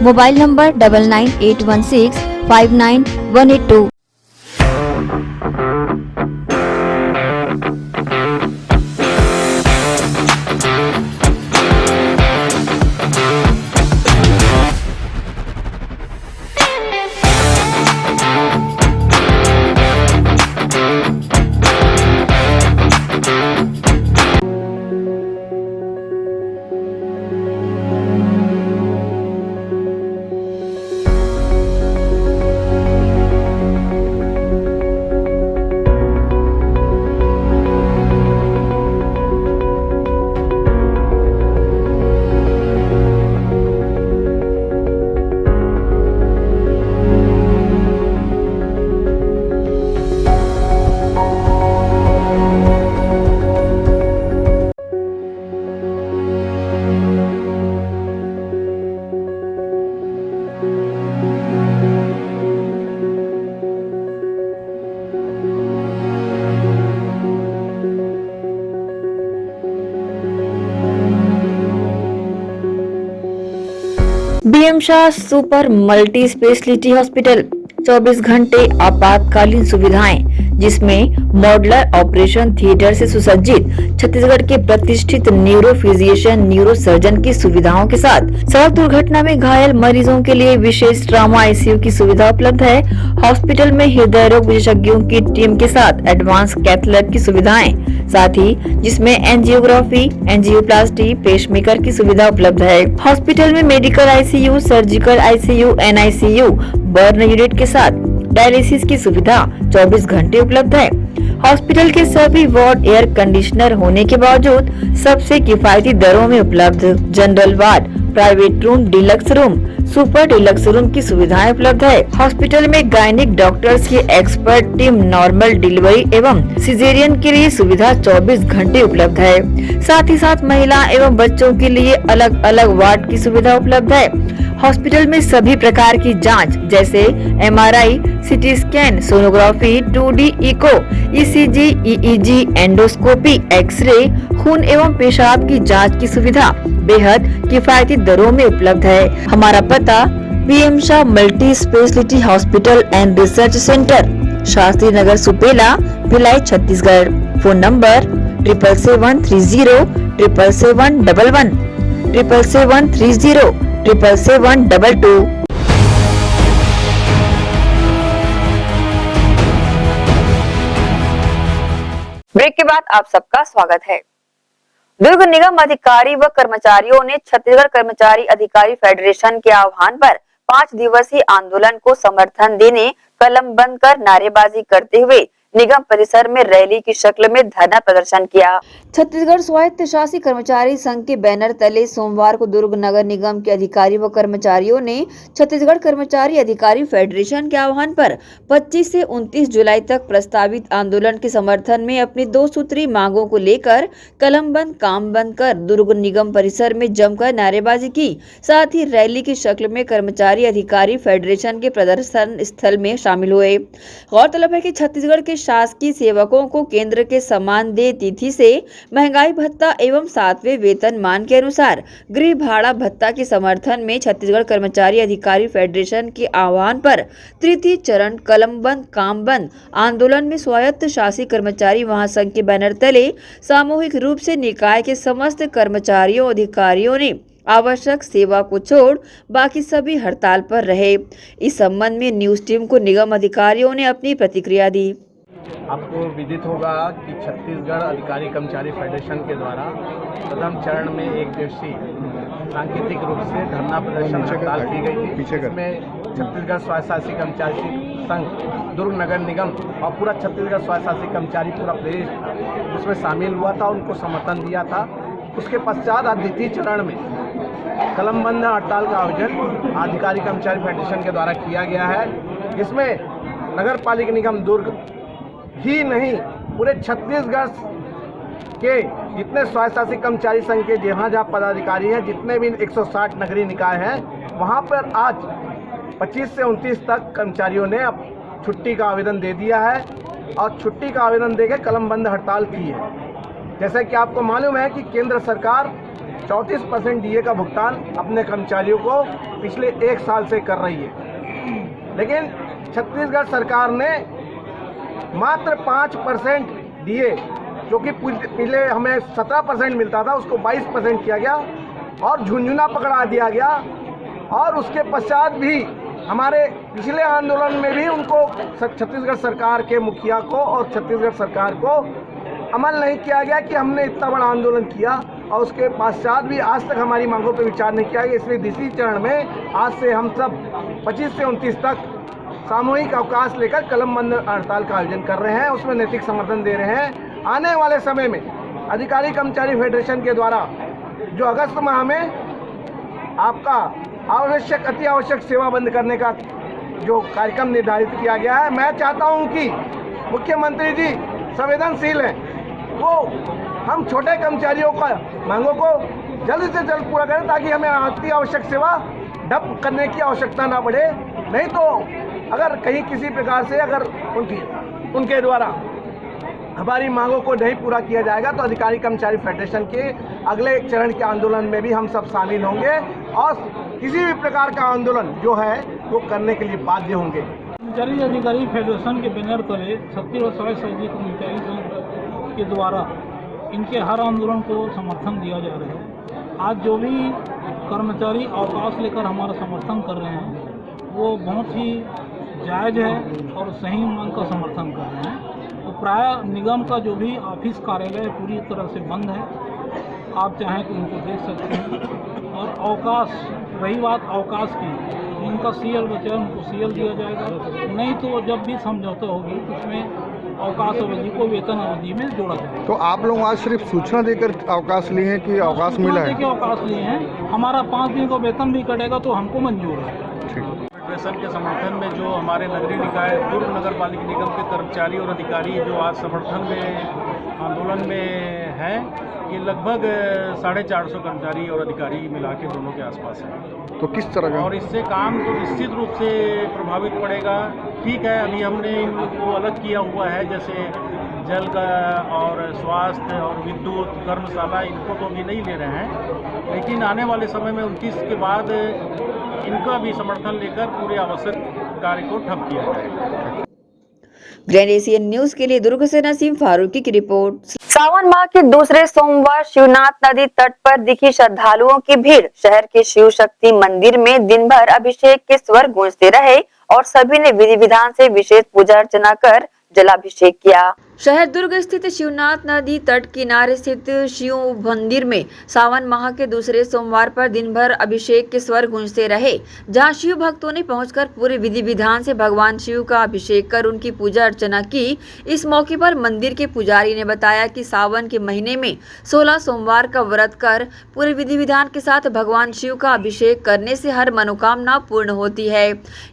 Mobile number 9981659182। BM Shah super multi speciality hospital, 24 घंटे आपातकालीन सुविधाएं, जिसमें मॉडुलर ऑपरेशन थिएटर से सुसज्जित छत्तीसगढ़ के प्रतिष्ठित न्यूरो फिजिशियन, न्यूरो सर्जन की सुविधाओं के साथ सड़क दुर्घटना में घायल मरीजों के लिए विशेष ट्रॉमा आईसीयू की सुविधा उपलब्ध है। हॉस्पिटल में हृदय रोग विशेषज्ञों की टीम के साथ एडवांस कैथ लैब की सुविधाएं, साथ ही जिसमें एंजियोग्राफी, एंजियोप्लास्टी, पेसमेकर की सुविधा उपलब्ध है। हॉस्पिटल में medical ICU, surgical ICU, NICU, burn unit के साथ डायलिसिस की सुविधा 24 घंटे उपलब्ध है। हॉस्पिटल के सभी वार्ड एयर कंडीशनर होने के बावजूद सबसे किफायती दरों में उपलब्ध। General ward, private room, deluxe room, super deluxe room की सुविधाएं उपलब्ध है। हॉस्पिटल में गायनिक डॉक्टर्स की एक्सपर्ट टीम नॉर्मल डिलीवरी एवं सिजेरियन के लिए सुविधा 24 घंटे उपलब्ध है। साथ ही साथ महिला एवं बच्चों के लिए अलग अलग वार्ड की सुविधा उपलब्ध है। हॉस्पिटल में सभी प्रकार की जांच जैसे MRI, CT scan, sonography, 2D echo, ECG, EEG, endoscopy, X-ray, खून एवं पेशाब की जांच की सुविधा बेहद किफायती दरों में उपलब्ध है। हमारा पता BM Shah multi speciality hospital and research centre, Shastri Nagar, Supela, Bhilai, Chhattisgarh. Phone number 7730777111 77307772। Break के बाद आप सबका स्वागत है। दुर्ग निगम अधिकारी व कर्मचारियों ने छत्तीसगढ़ कर्मचारी अधिकारी फेडरेशन के आह्वान पर 5 दिवसीय आंदोलन को समर्थन देने कलम बंद कर नारेबाजी करते हुए निगम परिसर में रैली की शक्ल में धरना प्रदर्शन किया। छत्तीसगढ़ स्वायत्त शासी कर्मचारी संघ के बैनर तले सोमवार को दुर्ग नगर निगम के अधिकारी व कर्मचारियों ने छत्तीसगढ़ कर्मचारी अधिकारी फेडरेशन के आह्वान पर 25 से 29 जुलाई तक प्रस्तावित आंदोलन के समर्थन में अपनी 2 सूत्री मांगों को लेकर कलम बंद, काम बंद कर दुर्ग निगम परिसर में जमकर नारेबाजी की। साथ ही रैली की शक्ल में कर्मचारी अधिकारी फेडरेशन के प्रदर्शन स्थल में शामिल हुए। गौरतलब है कि छत्तीसगढ़ के शासकीय सेवकों को केंद्र के समान देय तिथि से महंगाई भत्ता एवं 7वें वेतनमान के अनुसार गृह भाड़ा भत्ता के समर्थन में छत्तीसगढ़ कर्मचारी अधिकारी फेडरेशन के आह्वान पर तृतीय चरण कलम बंद काम बंद आंदोलन में स्वायत्त शासी कर्मचारी महासंघ के बैनर तले सामूहिक रूप से निकाय के समस्त कर्मचारियों अधिकारियों ने आवश्यक सेवा को छोड़ बाकी सभी हड़ताल पर रहे। इस संबंध में न्यूज टीम को निगम अधिकारियों ने अपनी प्रतिक्रिया दी। आपको विदित होगा कि छत्तीसगढ़ अधिकारी कर्मचारी फेडरेशन के द्वारा प्रथम चरण में एक दिवसीय सांकेतिक रूप से धरना प्रदर्शन हड़ताल की गई थी। इसमें छत्तीसगढ़ स्वशासी कर्मचारी संघ, दुर्ग नगर निगम और पूरा छत्तीसगढ़ स्वशासी कर्मचारी पूरा प्रदेश उसमें शामिल हुआ था, उनको समर्थन दिया था। उसके पश्चात द्वितीय चरण में कलम बंद हड़ताल का आयोजन अधिकारी कर्मचारी फेडरेशन के द्वारा किया गया है। इसमें नगर पालिका निगम दुर्ग ही नहीं, पूरे छत्तीसगढ़ के जितने स्वशासी कर्मचारी संघ के जहाँ पदाधिकारी हैं, जितने भी 160 नगरीय निकाय हैं, वहाँ पर आज 25 से 29 तक कर्मचारियों ने अब छुट्टी का आवेदन दे दिया है और छुट्टी का आवेदन देकर कलम बंद हड़ताल की है। जैसे कि आपको मालूम है कि केंद्र सरकार 34% डीए का भुगतान अपने कर्मचारियों को पिछले 1 साल से कर रही है, लेकिन छत्तीसगढ़ सरकार ने मात्र 5% डीए, जो कि पहले हमें 17% मिलता था, उसको 22% किया गया और झुंझुना पकड़ा दिया गया। और उसके पश्चात भी हमारे पिछले आंदोलन में भी उनको छत्तीसगढ़ सरकार के मुखिया को और छत्तीसगढ़ सरकार को अमल नहीं किया गया कि हमने इतना बड़ा आंदोलन किया और उसके पश्चात भी आज तक हमारी मांगों पर विचार नहीं किया गया। इसलिए द्वितीय चरण में आज से हम सब 25 से 29 तक सामूहिक अवकाश लेकर कलम बंद हड़ताल का आयोजन कर रहे हैं, उसमें नैतिक समर्थन दे रहे हैं। आने वाले समय में अधिकारी कर्मचारी फेडरेशन के द्वारा जो अगस्त माह में आपका आवश्यक अति आवश्यक सेवा बंद करने का जो कार्यक्रम निर्धारित किया गया है, मैं चाहता हूं कि मुख्यमंत्री जी संवेदनशील हैं, वो हम छोटे कर्मचारियों का मांगों को जल्द से जल्द पूरा करें ताकि हमें अति आवश्यक सेवा डब करने की आवश्यकता ना पड़े। नहीं तो अगर कहीं किसी प्रकार से अगर उनके द्वारा हमारी मांगों को नहीं पूरा किया जाएगा तो अधिकारी कर्मचारी फेडरेशन के अगले चरण के आंदोलन में भी हम सब शामिल होंगे और किसी भी प्रकार का आंदोलन जो है वो करने के लिए बाध्य होंगे। कर्मचारी अधिकारी फेडरेशन के बैनर तले छत्तीसगढ़ स्वशासी कर्मचारी संघ के द्वारा इनके हर आंदोलन को समर्थन दिया जा रहा है। आज जो भी कर्मचारी अवकाश लेकर हमारा समर्थन कर रहे हैं वो बहुत ही जायज़ है और सही मांग का समर्थन कर रहे हैं। तो प्राय निगम का जो भी ऑफिस कार्यालय पूरी तरह से बंद है, आप चाहें तो उनको देख सकते हैं। और अवकाश, रही बात अवकाश की, जिनका सीएल बचा उनको सीएल दिया जाएगा, नहीं तो जब भी समझौता होगी उसमें अवकाश अवधि को वेतन अवधि में जोड़ा जाएगा। तो आप लोग आज सिर्फ सूचना देकर अवकाश लिए हैं कि अवकाश मिला है? अवकाश लिए हैं, हमारा 5 दिन का वेतन भी कटेगा तो हमको मंजूर है। फेडरेशन के समर्थन में जो हमारे नगरीय निकाय दुर्ग नगर पालिका निगम के कर्मचारी और अधिकारी जो आज समर्थन में आंदोलन में हैं, ये लगभग 450 कर्मचारी और अधिकारी मिला के दोनों के आसपास हैं। तो किस तरह का? और इससे काम तो निश्चित रूप से प्रभावित पड़ेगा। ठीक है, अभी हमने इनको अलग किया हुआ है, जैसे जल का और स्वास्थ्य और विद्युत कर्मशाला, इनको तो अभी नहीं ले रहे हैं, लेकिन आने वाले समय में 29 के बाद इनका भी समर्थन लेकर पूरे आवश्यक कार्य को ठप किया जाएगा। ग्रैंड एशियन न्यूज के लिए दुर्ग से नसीम फारूकी की रिपोर्ट। सावन माह के दूसरे सोमवार शिवनाथ नदी तट पर दिखी श्रद्धालुओं की भीड़। शहर के शिव शक्ति मंदिर में दिन भर अभिषेक के स्वर गूंजते रहे और सभी ने विधि विधान से विशेष पूजा अर्चना कर जलाभिषेक किया। शहर दुर्ग स्थित शिवनाथ नदी तट किनारे स्थित शिव मंदिर में सावन माह के दूसरे सोमवार पर दिन भर अभिषेक के स्वर गूंजते रहे, जहां शिव भक्तों ने पहुंचकर पूरे विधि विधान से भगवान शिव का अभिषेक कर उनकी पूजा अर्चना की। इस मौके पर मंदिर के पुजारी ने बताया कि सावन के महीने में 16 सोमवार का व्रत कर पूरे विधि विधान के साथ भगवान शिव का अभिषेक करने से हर मनोकामना पूर्ण होती है।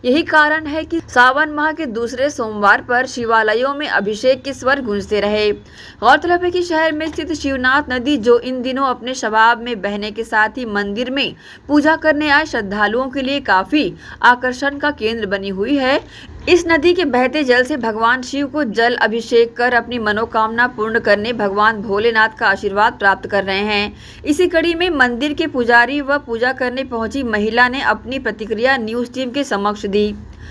यही कारण है कि सावन माह के दूसरे सोमवार पर शिवालयों में अभिषेक के स्वर गूंजते रहे। गौरतलब है कि शहर में स्थित शिवनाथ नदी, जो इन दिनों अपने शबाब में बहने के साथ ही मंदिर में पूजा करने आए श्रद्धालुओं के लिए काफी आकर्षण का केंद्र बनी हुई है। इस नदी के बहते जल से भगवान शिव को जल अभिषेक कर अपनी मनोकामना पूर्ण करने भगवान भोलेनाथ का आशीर्वाद प्राप्त कर रहे हैं। इसी कड़ी में मंदिर के पुजारी व पूजा करने पहुंची महिला ने अपनी प्रतिक्रिया न्यूज टीम के समक्ष दी।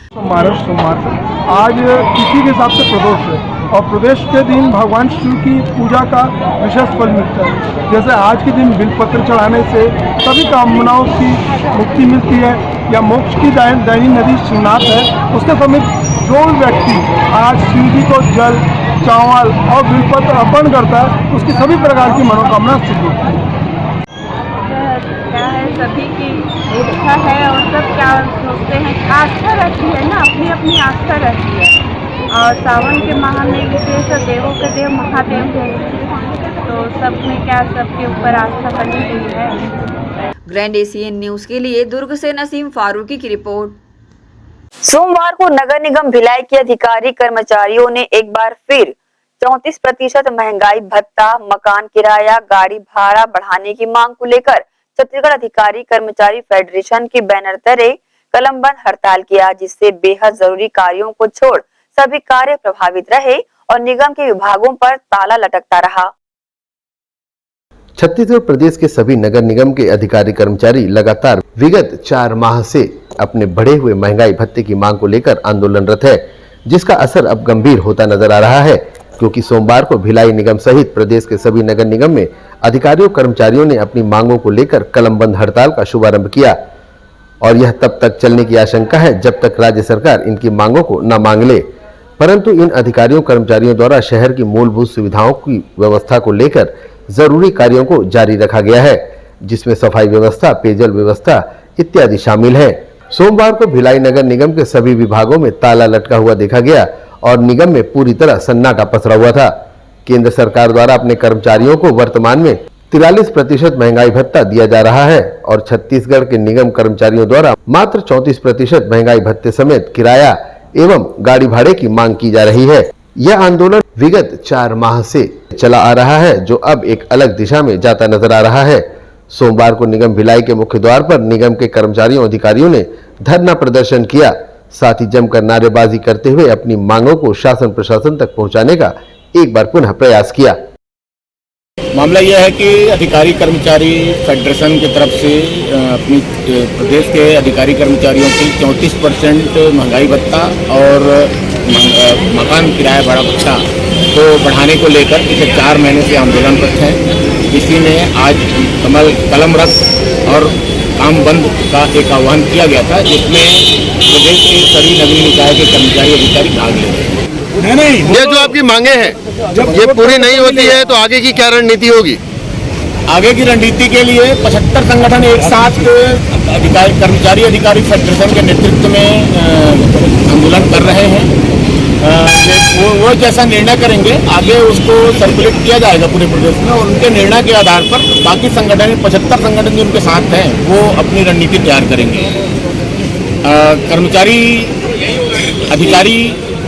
सोमवार आज तिथि के हिसाब से प्रदोष है और प्रदोष के दिन भगवान शिव की पूजा का विशेष फल मिलता है। जैसे आज के दिन बिलपत्र चढ़ाने से सभी कामनाओं की मुक्ति मिलती है या मोक्ष की दायनी नदी शिवनाथ है। उसके समेत जो व्यक्ति आज शिव जी को जल चावल और बिलपत्र अर्पण करता है उसकी सभी प्रकार की मनोकामना सिद्ध होती है। क्या है सभी की इच्छा है और सब क्या सोचते हैं, आस्था रहती है ना, अपनी अपनी आस्था रहती है। और सावन के माह में विशेष देवों के देव महादेव हैं, तो सब में क्या सबके ऊपर आस्था बनी हुई है। ग्रैंड एशियन न्यूज के लिए दुर्ग से नसीम फारूकी की रिपोर्ट। सोमवार को नगर निगम भिलाई के अधिकारी कर्मचारियों ने एक बार फिर 34% महंगाई भत्ता, मकान किराया, गाड़ी भाड़ा बढ़ाने की मांग को लेकर छत्तीसगढ़ अधिकारी कर्मचारी फेडरेशन के बैनर तले कलमबंद हड़ताल किया, जिससे बेहद जरूरी कार्यों को छोड़ सभी कार्य प्रभावित रहे और निगम के विभागों पर ताला लटकता रहा। छत्तीसगढ़ प्रदेश के सभी नगर निगम के अधिकारी कर्मचारी लगातार विगत 4 माह से अपने बढ़े हुए महंगाई भत्ते की मांग को लेकर आंदोलनरत है, जिसका असर अब गंभीर होता नजर आ रहा है, क्योंकि सोमवार को भिलाई निगम सहित प्रदेश के सभी नगर निगम में अधिकारियों कर्मचारियों ने अपनी मांगों को लेकर कलमबंद हड़ताल का शुभारंभ किया और यह तब तक चलने की आशंका है जब तक राज्य सरकार इनकी मांगों को न मांग ले। परंतु इन अधिकारियों कर्मचारियों द्वारा शहर की मूलभूत सुविधाओं की व्यवस्था को लेकर जरूरी कार्यों को जारी रखा गया है, जिसमें सफाई व्यवस्था, पेयजल व्यवस्था इत्यादि शामिल है। सोमवार को भिलाई नगर निगम के सभी विभागों में ताला लटका हुआ देखा गया और निगम में पूरी तरह सन्नाटा पसरा हुआ था। केंद्र सरकार द्वारा अपने कर्मचारियों को वर्तमान में 43% महंगाई भत्ता दिया जा रहा है और छत्तीसगढ़ के निगम कर्मचारियों द्वारा मात्र 34% महंगाई भत्ते समेत किराया एवं गाड़ी भाड़े की मांग की जा रही है। यह आंदोलन विगत 4 माह से चला आ रहा है, जो अब एक अलग दिशा में जाता नजर आ रहा है। सोमवार को निगम भिलाई के मुख्य द्वार पर निगम के कर्मचारियों अधिकारियों ने धरना प्रदर्शन किया, साथ ही जमकर नारेबाजी करते हुए अपनी मांगों को शासन प्रशासन तक पहुंचाने का एक बार पुनः प्रयास किया। मामला यह है कि अधिकारी कर्मचारी फेडरेशन की तरफ से अपनी प्रदेश के अधिकारी कर्मचारियों की 34% महंगाई भत्ता और मकान किराया भाड़ा भत्ता को बढ़ाने को लेकर पिछले 4 महीने से आंदोलनरत हैं। इसी में आज कलम रद्द और काम बंद का एक आह्वान किया गया था, जिसमें प्रदेश के सभी नगरीय निकाय के कर्मचारी अधिकारी भाग ले रहे हैं। ये जो आपकी मांगे हैं, ये पूरी नहीं होती है तो आगे की क्या रणनीति होगी? आगे की रणनीति के लिए 75 संगठन एक साथ कर्मचारी अधिकारी फेडरेशन के नेतृत्व में आंदोलन कर रहे हैं। वो जैसा निर्णय करेंगे आगे उसको सर्कुलेट किया जाएगा पूरे प्रदेश में और उनके निर्णय के आधार पर बाकी संगठन 75 संगठन जो उनके साथ हैं वो अपनी रणनीति तैयार करेंगे। कर्मचारी अधिकारी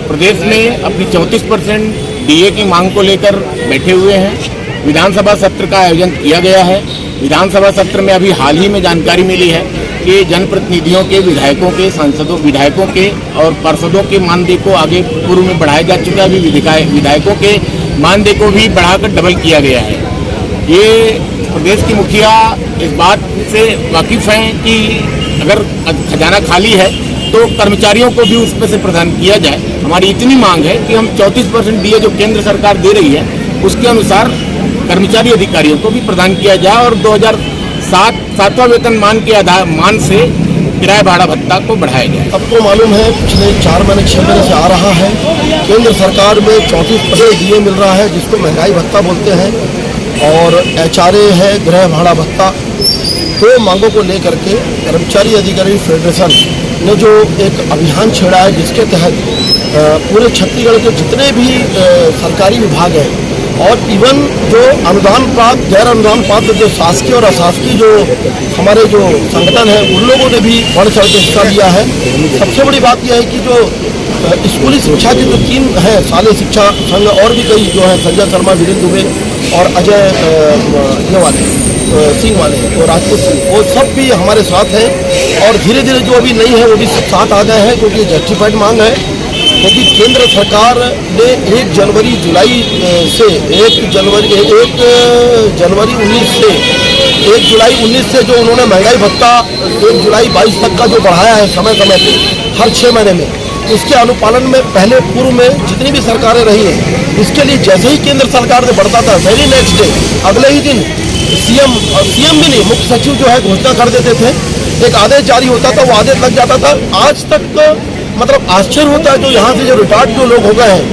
प्रदेश में अपनी 34% डीए की मांग को लेकर बैठे हुए हैं। विधानसभा सत्र का आयोजन किया गया है। विधानसभा सत्र में अभी हाल ही में जानकारी मिली है कि जनप्रतिनिधियों के, विधायकों के, सांसदों, विधायकों के और पार्षदों के मानदेय को आगे पूर्व में बढ़ाया जा चुका है। अभी विधायकों के मानदेय को भी बढ़ाकर डबल किया गया है। ये प्रदेश की मुखिया इस बात से वाकिफ हैं कि अगर खजाना खाली है तो कर्मचारियों को भी उसमें से प्रदान किया जाए। हमारी इतनी मांग है कि हम 34% डीए जो केंद्र सरकार दे रही है उसके अनुसार कर्मचारी अधिकारियों को भी प्रदान किया जाए और 2007वां वेतनमान के मान से किराया भाड़ा भत्ता को बढ़ाया जाए। सबको मालूम है पिछले 4 महीने 6 महीने से आ रहा है, केंद्र सरकार में 34% डीए मिल रहा है, जिसको महंगाई भत्ता बोलते हैं, और HRA है गृह भाड़ा भत्ता। 2 मांगों को लेकर के कर्मचारी अधिकारी फेडरेशन ने जो एक अभियान छेड़ा है, जिसके तहत पूरे छत्तीसगढ़ के जितने भी सरकारी विभाग हैं और इवन जो अनुदान प्राप्त, गैर अनुदान प्राप्त जो शासकीय और अशासकीय जो हमारे जो संगठन हैं उन लोगों ने भी बढ़ चढ़ के हिस्सा लिया है। सबसे बड़ी बात यह है कि जो स्कूली शिक्षा के जो 3 हैं, शालेय शिक्षा संघ और भी कई जो है, संजय शर्मा, वीरेंद्र दुबे और अजय सिंह वाले और राजपूत सिंह, वो सब भी हमारे साथ हैं और धीरे धीरे जो अभी नहीं है वो भी सब साथ आ गए हैं, क्योंकि जस्टिफाइड मांग है क्योंकि केंद्र सरकार ने 1 जनवरी 19 से 1 जुलाई 19 से जो उन्होंने महंगाई भत्ता 1 जुलाई 22 तक का जो बढ़ाया है समय समय पे हर 6 महीने में, उसके अनुपालन में पहले पूर्व में जितनी भी सरकारें रही हैं, इसके लिए जैसे ही केंद्र सरकार ने बढ़ता था वेरी नेक्स्ट डे अगले ही दिन सीएम भी नहीं, मुख्य सचिव जो है घोषणा कर देते थे, एक आदेश जारी होता था, वो आदेश लग जाता था। आज तक मतलब आश्चर्य होता है, जो यहाँ से जो रिटायर्ड जो लोग हो गए हैं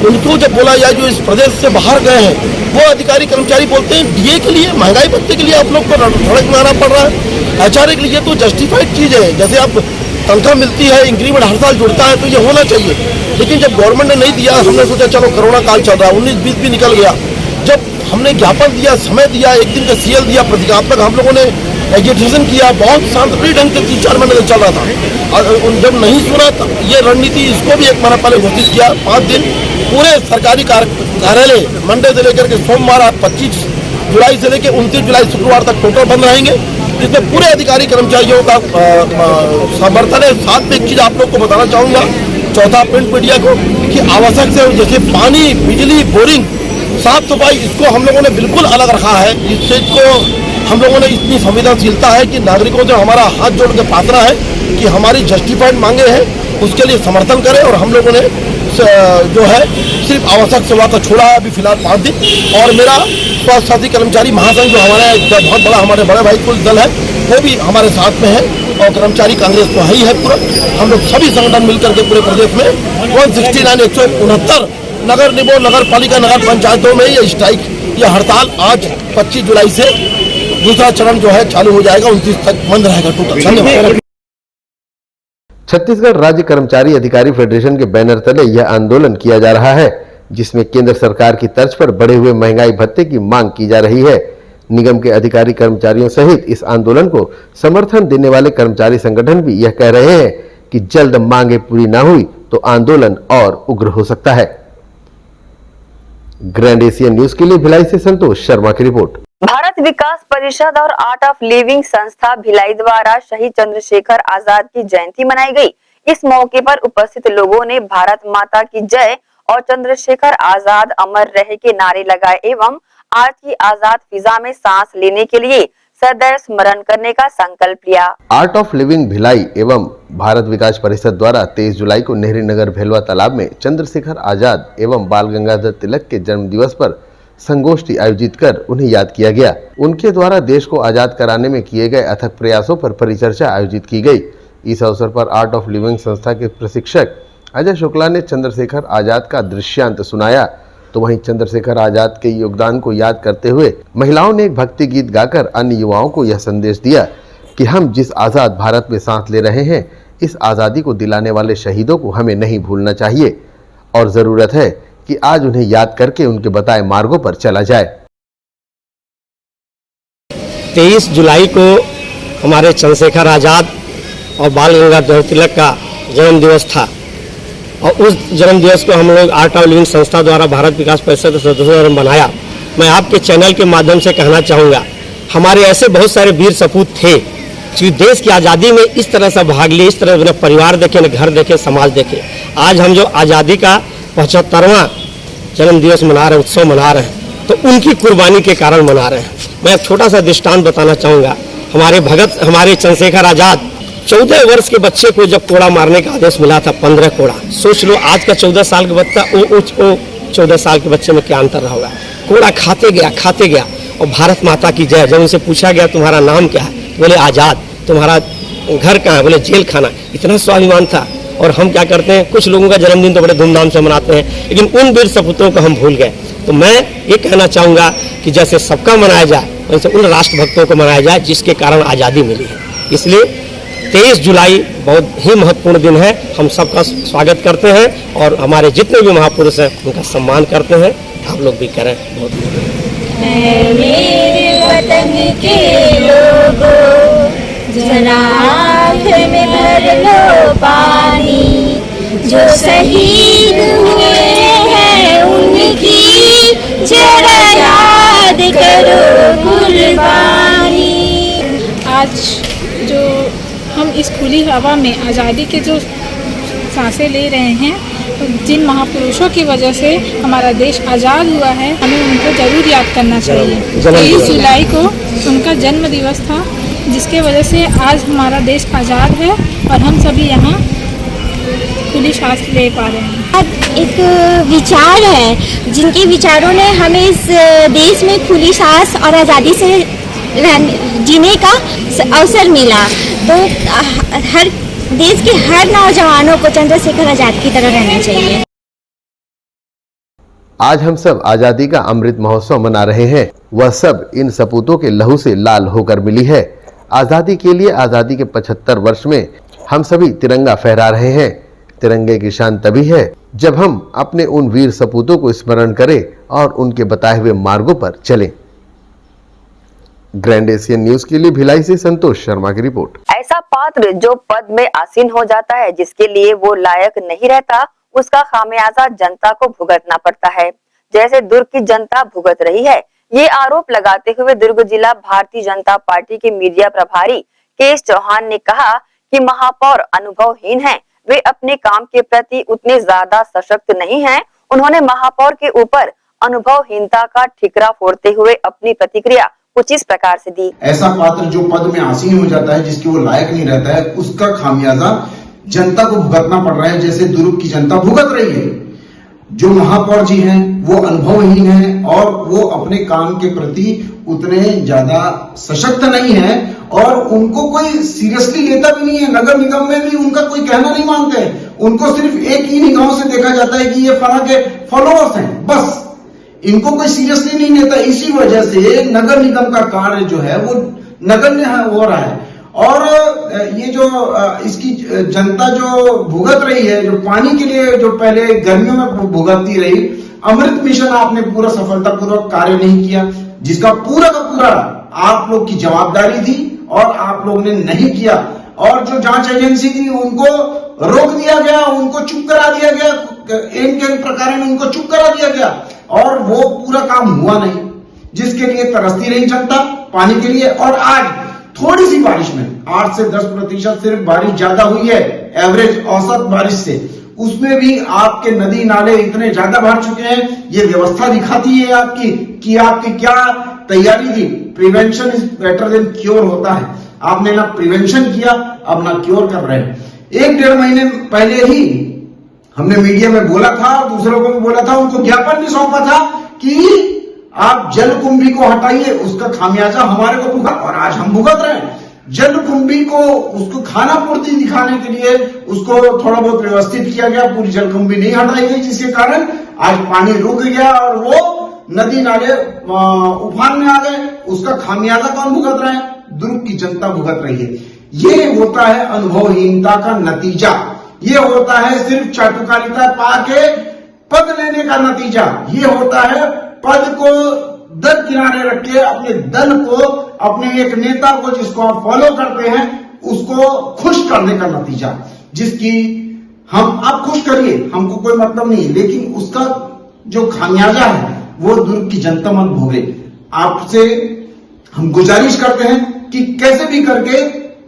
उनको जब बोला जाए, जो इस प्रदेश से बाहर गए हैं, वो अधिकारी कर्मचारी बोलते हैं डीए के लिए, महंगाई भत्ते के लिए आप लोग को सड़क में आना पड़ रहा है। एचआरए के लिए तो जस्टिफाइड चीज़ है, जैसे आप तनख्वाह मिलती है, इंक्रीमेंट हर साल जुड़ता है, तो ये होना चाहिए। लेकिन जब गवर्नमेंट ने नहीं दिया, हमने सोचा चलो कोरोना काल चल रहा है, 19-20 भी निकल गया, जब हमने ज्ञापन दिया, समय दिया, 1 दिन का सीएल दिया, प्रतीकात्मक हम लोगों ने एजुकेशन किया, बहुत शांतिप्रिय ढंग से 3-4 महीने चल रहा था। और जब नहीं सुना तो ये रणनीति, इसको भी 1 महीना पहले घोषित किया, 5 दिन पूरे सरकारी कार्यालय मंडे से लेकर के सोमवार 25 जुलाई से लेकर 29 जुलाई शुक्रवार तक टोटल बंद रहेंगे। इसमें पूरे अधिकारी कर्मचारियों का समर्थन है। साथ में एक चीज़ आप लोग को बताना चाहूँगा, चौथा प्रिंट मीडिया को, कि आवश्यक से जैसे पानी, बिजली, बोरिंग, साफ सफाई, इसको हम लोगों ने बिल्कुल अलग रखा है। इस चीज़ को हम लोगों ने इतनी संवेदनशीलता है कि नागरिकों से हमारा हाथ जोड़ के प्रार्थना है कि हमारी जस्टिफाइड मांगे हैं उसके लिए समर्थन करें। और हम लोगों ने जो है सिर्फ आवश्यक सेवा का छोड़ा है अभी फिलहाल 5 दिन। और मेरा स्वास्थ्य साथी कर्मचारी महासंघ जो हमारा बहुत बड़ा हमारे बड़े भाई कुल दल है, वो भी हमारे साथ में है, और कर्मचारी कांग्रेस तो है ही है पूरा। हम लोग सभी संगठन मिलकर के पूरे प्रदेश में 169 नगर निगम, नगर पालिका, नगर पंचायतों में ये स्ट्राइक, ये हड़ताल आज 25 जुलाई से दूसरा चरण जो है चालू हो जाएगा, 29 तक बंद रहेगा टोटल। धन्यवाद। छत्तीसगढ़ राज्य कर्मचारी अधिकारी फेडरेशन के बैनर तले यह आंदोलन किया जा रहा है, जिसमें केंद्र सरकार की तर्ज पर बढ़े हुए महंगाई भत्ते की मांग की जा रही है। निगम के अधिकारी कर्मचारियों सहित इस आंदोलन को समर्थन देने वाले कर्मचारी संगठन भी यह कह रहे हैं कि जल्द मांगे पूरी न हुई तो आंदोलन और उग्र हो सकता है। ग्रैंड एशिया न्यूज के लिए भिलाई से संतोष शर्मा की रिपोर्ट। भारत विकास परिषद और आर्ट ऑफ लिविंग संस्था भिलाई द्वारा शहीद चंद्रशेखर आजाद की जयंती मनाई गई। इस मौके पर उपस्थित लोगों ने भारत माता की जय और चंद्रशेखर आजाद अमर रहे के नारे लगाए एवं आज की आजाद फिजा में सांस लेने के लिए सदैव स्मरण करने का संकल्प लिया। आर्ट ऑफ लिविंग भिलाई एवं भारत विकास परिषद द्वारा 23 जुलाई को नेहरू नगर भेलवा तालाब में चंद्रशेखर आजाद एवं बाल गंगाधर तिलक के जन्म दिवस पर संगोष्ठी आयोजित कर उन्हें याद किया गया। उनके द्वारा देश को आजाद कराने में किए गए अथक प्रयासों पर परिचर्चा आयोजित की गई। इस अवसर पर आर्ट ऑफ लिविंग संस्था के प्रशिक्षक अजय शुक्ला ने चंद्रशेखर आजाद का दृश्यांत सुनाया, तो वहीं चंद्रशेखर आजाद के योगदान को याद करते हुए महिलाओं ने एक भक्ति गीत गाकर अन्य युवाओं को यह संदेश दिया कि हम जिस आजाद भारत में सांस ले रहे हैं, इस आजादी को दिलाने वाले शहीदों को हमें नहीं भूलना चाहिए और जरूरत है कि आज उन्हें याद करके उनके बताए मार्गों पर चला जाए। 23 जुलाई को हमारे चंद्रशेखर आजाद और बाल गंगाधर तिलक का जन्म दिवस था और उस जन्म दिवस को हम लोग आर्ट ऑफ लिविंग संस्था द्वारा भारत विकास परिषद के सदस्यों द्वारा मनाया। मैं आपके चैनल के माध्यम से कहना चाहूँगा, हमारे ऐसे बहुत सारे वीर सपूत थे जो देश की आज़ादी में इस तरह से भाग लिए, इस तरह अपना परिवार देखे, न घर देखे, समाज देखे। आज हम जो आज़ादी का 75वां जन्म दिवस मना रहे हैं, उत्सव मना रहे हैं, तो उनकी कुर्बानी के कारण मना रहे हैं। मैं एक छोटा सा दृष्टांत बताना चाहूँगा। हमारे चंद्रशेखर आजाद 14 वर्ष के बच्चे को जब कोड़ा मारने का आदेश मिला था, 15 कोड़ा, सोच लो आज का 14 साल का बच्चा वो 14 साल के बच्चे में क्या अंतर रहा होगा। कोड़ा खाते गया और भारत माता की जय। जब उनसे पूछा गया तुम्हारा नाम क्या है, बोले आजाद। तुम्हारा घर कहाँ है, बोले जेल खाना। इतना स्वाभिमान था। और हम क्या करते हैं, कुछ लोगों का जन्मदिन तो बड़े धूमधाम से मनाते हैं, लेकिन उन वीर सपूतों को हम भूल गए। तो मैं ये कहना चाहूँगा कि जैसे सबका मनाया जाए, वैसे उन राष्ट्रभक्तों को मनाया जाए जिसके कारण आज़ादी मिली है। इसलिए 23 जुलाई बहुत ही महत्वपूर्ण दिन है। हम सबका स्वागत करते हैं और हमारे जितने भी महापुरुष हैं उनका सम्मान करते हैं। आप लोग भी करें। मेरे वतन के लोगों, जरा आँख में भर लो पानी, जो शहीद हुए हैं उनकी जरा याद करो कुर्बानी। आज जो हम इस खुली हवा में आज़ादी के जो सांसें ले रहे हैं, तो जिन महापुरुषों की वजह से हमारा देश आज़ाद हुआ है, हमें उनको जरूर याद करना चाहिए। 23 जुलाई को उनका जन्म दिवस था, जिसके वजह से आज हमारा देश आज़ाद है और हम सभी यहाँ खुली सांस ले पा रहे हैं। एक विचार है जिनके विचारों ने हमें इस देश में खुली सांस और आज़ादी से जीने का अवसर मिला। तो हर देश के हर नौजवानों को चंद्रशेखर आजाद की तरह रहना चाहिए। आज हम सब आजादी का अमृत महोत्सव मना रहे हैं। वह सब इन सपूतों के लहू से लाल होकर मिली है। आजादी के लिए आजादी के 75 वर्ष में हम सभी तिरंगा फहरा रहे हैं। तिरंगे की शान तभी है जब हम अपने उन वीर सपूतों को स्मरण करें और उनके बताए हुए मार्गों पर चलें। ग्रैंड एशियन न्यूज के लिए भिलाई से संतोष शर्मा की रिपोर्ट। ऐसा पात्र जो पद में आसीन हो जाता है, जिसके लिए वो लायक नहीं रहता, उसका खामियाजा जनता को भुगतना पड़ता है, जैसे दुर्ग की जनता भुगत रही है। ये आरोप लगाते हुए दुर्ग जिला भारतीय जनता पार्टी के मीडिया प्रभारी केश चौहान ने कहा कि महापौर अनुभवहीन हैं। वे अपने काम के प्रति उतने ज्यादा सशक्त नहीं हैं। उन्होंने महापौर के ऊपर अनुभवहीनता का ठिकरा फोड़ते हुए अपनी प्रतिक्रिया कुछ इस प्रकार से दी। ऐसा पात्र जो पद में आसीन हो जाता है, जिसकी वो लायक नहीं रहता है, उसका खामियाजा जनता को भुगतना पड़ रहा है, जैसे दुर्ग की जनता भुगत रही है। जो महापौर जी हैं वो अनुभवहीन हैं और वो अपने काम के प्रति उतने ज्यादा सशक्त नहीं है और उनको कोई सीरियसली लेता भी नहीं है। नगर निगम में भी उनका कोई कहना नहीं मानते हैं। उनको सिर्फ एक ही निगाहों से देखा जाता है कि ये फला के फॉलोअर्स हैं, बस। इनको कोई सीरियसली नहीं लेता। इसी वजह से नगर निगम का कार्य जो है वो नगण्य हो रहा है और ये जो इसकी जनता जो भुगत रही है, जो पानी के लिए जो पहले गर्मियों में भुगतती रही, अमृत मिशन आपने पूरा सफलतापूर्वक कार्य नहीं किया, जिसका पूरा का पूरा आप लोग की जवाबदारी थी और आप लोग ने नहीं किया। और जो जांच एजेंसी थी उनको रोक दिया गया, उनको चुप करा दिया गया, एन के प्रकार उनको चुप करा दिया गया और वो पूरा काम हुआ नहीं, जिसके लिए तरसती रही जनता पानी के लिए। और आज थोड़ी सी बारिश में 8 से 10% सिर्फ बारिश ज्यादा हुई है एवरेज औसत बारिश से, उसमें भी आपके नदी नाले इतने ज्यादा भर चुके हैं। ये व्यवस्था दिखाती है आपकी कि आपकी क्या तैयारी थी। Prevention is better than cure होता है। आपने ना प्रिवेंशन किया, अब ना क्योर कर रहे हैं। 1-1.5 महीने पहले ही हमने मीडिया में बोला था, दूसरों को भी बोला था, उनको ज्ञापन भी सौंपा था कि आप जलकुंभी को हटाइए, उसका खामियाजा हमारे को भुगत, और आज हम भुगत रहे हैं। जलकुंभी को उसको खाना पूर्ति दिखाने के लिए उसको थोड़ा बहुत व्यवस्थित किया गया, पूरी जलकुंभी नहीं हटाई गई, जिसके कारण आज पानी रुक गया और वो नदी नाले उफान में आ गए। उसका खामियाजा कौन भुगत रहा है? दुर्ग की जनता भुगत रही है। ये होता है अनुभवहीनता का नतीजा। ये होता है सिर्फ चाटुकारिता पाके पद लेने का नतीजा। ये होता है पद को दर किनारे रख के अपने दल को, अपने एक नेता को जिसको आप फॉलो करते हैं, उसको खुश करने का नतीजा, जिसकी हम आप खुश करिए, हमको कोई मतलब नहीं, लेकिन उसका जो खामियाजा है वो दुर्ग की जनता मत भोगे। आपसे हम गुजारिश करते हैं कि कैसे भी करके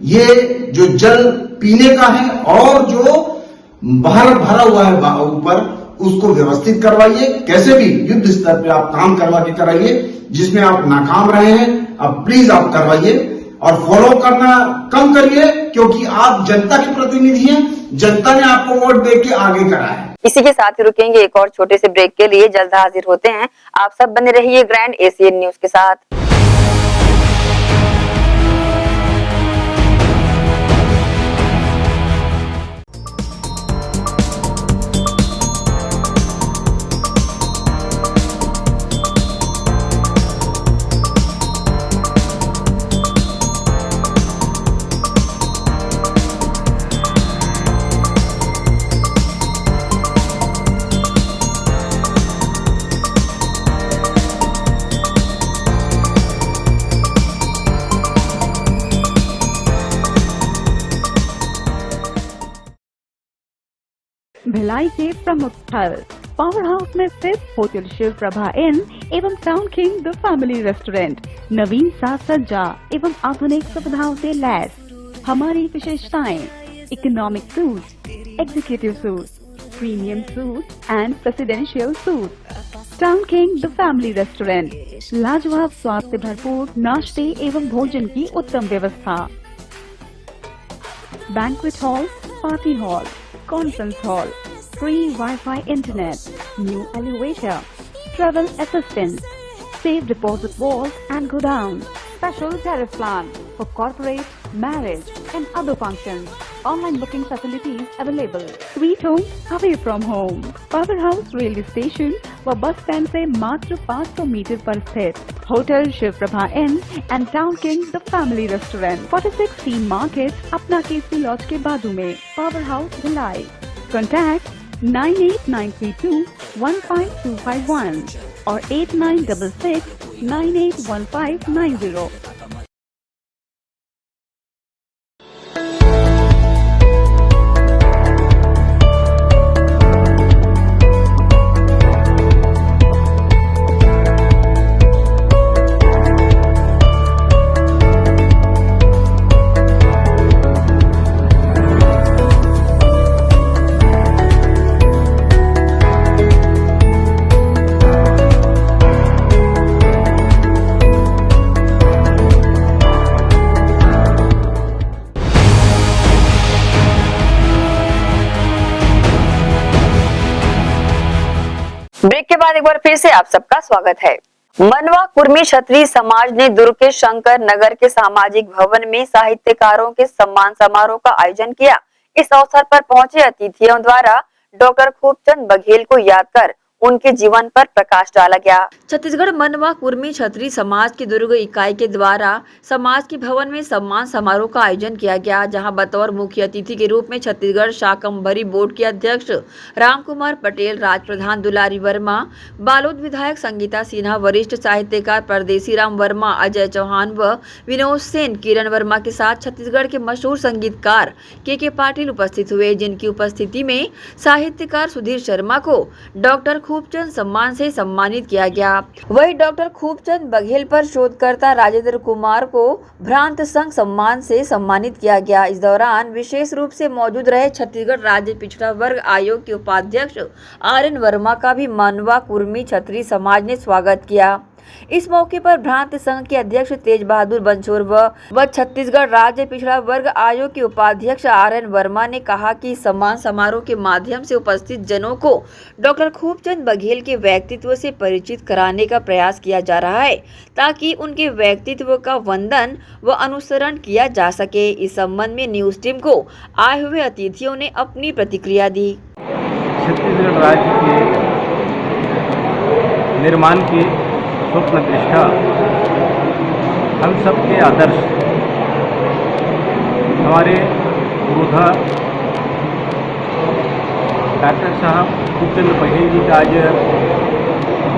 ये जो जल पीने का है और जो बाहर भरा हुआ है ऊपर, उसको व्यवस्थित करवाइए। कैसे भी युद्ध स्तर पे आप काम करवा के कराइए। जिसमें आप नाकाम रहे हैं, अब प्लीज आप करवाइए और फॉलो करना कम करिए, क्योंकि आप जनता के प्रतिनिधि हैं। जनता ने आपको वोट दे के आगे करा है। इसी के साथ ही रुकेंगे एक और छोटे से ब्रेक के लिए। जल्द हाजिर होते हैं। आप सब बने रहिए ग्रैंड एशियन न्यूज के साथ। भिलाई के प्रमुख स्थल पावर हाउस में स्थित होटल शिव प्रभा इन एवं town king the family restaurant नवीन साज सज्जा एवं आधुनिक सुविधाओं से लैस। हमारी विशेषताएं economic suite, executive suite, premium suits and presidential suits. Town King The Family Restaurant, लाजवाब स्वाद से भरपूर नाश्ते एवं भोजन की उत्तम व्यवस्था। Banquet hall, party hall, conference hall, free Wi-Fi internet, new elevator, travel assistance, safe deposit vault and godown, special tariff plan for corporate, marriage and other functions. Online booking facilities available. Sweet home away from home. Powerhouse railway station व बस स्टैंड से मात्र 500 मीटर पर स्थित hotel Shiv Prabha inn and town king the family restaurant 46 C market अपना केसी लॉज के बाजू में पावर हाउस भिलाई। कॉन्टैक्ट 9893215251 और 8966981590। ब्रेक के बाद एक बार फिर से आप सबका स्वागत है। मनवा कुर्मी क्षत्रिय समाज ने दुर्ग के शंकर नगर के सामाजिक भवन में साहित्यकारों के सम्मान समारोह का आयोजन किया। इस अवसर पर पहुंचे अतिथियों द्वारा डॉक्टर खूबचंद बघेल को याद कर उनके जीवन पर प्रकाश डाला गया। छत्तीसगढ़ मनवा कुर्मी क्षत्रिय समाज की दुर्ग इकाई के द्वारा समाज के भवन में सम्मान समारोह का आयोजन किया गया, जहां बतौर मुख्य अतिथि के रूप में छत्तीसगढ़ शाकंभरी बोर्ड के अध्यक्ष रामकुमार पटेल, राज प्रधान दुलारी वर्मा, बालोद विधायक संगीता सिन्हा, वरिष्ठ साहित्यकार परदेसी राम वर्मा, अजय चौहान व विनोद सेन, किरण वर्मा के साथ छत्तीसगढ़ के मशहूर संगीतकार के पाटिल उपस्थित हुए, जिनकी उपस्थिति में साहित्यकार सुधीर शर्मा को डॉक्टर खूबचंद सम्मान से सम्मानित किया गया। वही डॉक्टर खूबचंद बघेल पर शोधकर्ता राजेंद्र कुमार को भ्रांत संघ सम्मान से सम्मानित किया गया। इस दौरान विशेष रूप से मौजूद रहे छत्तीसगढ़ राज्य पिछड़ा वर्ग आयोग के उपाध्यक्ष RN वर्मा का भी मनवा कुर्मी क्षत्रिय समाज ने स्वागत किया। इस मौके पर भ्रांत संघ के अध्यक्ष तेज बहादुर बंछोर व छत्तीसगढ़ राज्य पिछड़ा वर्ग आयोग के उपाध्यक्ष RN वर्मा ने कहा कि सम्मान समारोह के माध्यम से उपस्थित जनों को डॉक्टर खूबचंद बघेल के व्यक्तित्व से परिचित कराने का प्रयास किया जा रहा है, ताकि उनके व्यक्तित्व का वंदन व अनुसरण किया जा सके। इस संबंध में न्यूज टीम को आए हुए अतिथियों ने अपनी प्रतिक्रिया दी। छत्तीसगढ़ राज्य के निर्माण की स्वप्न दृष्टा हम सबके आदर्श हमारे गुरुधा डॉक्टर साहब खूबचंद बघेल जी का आज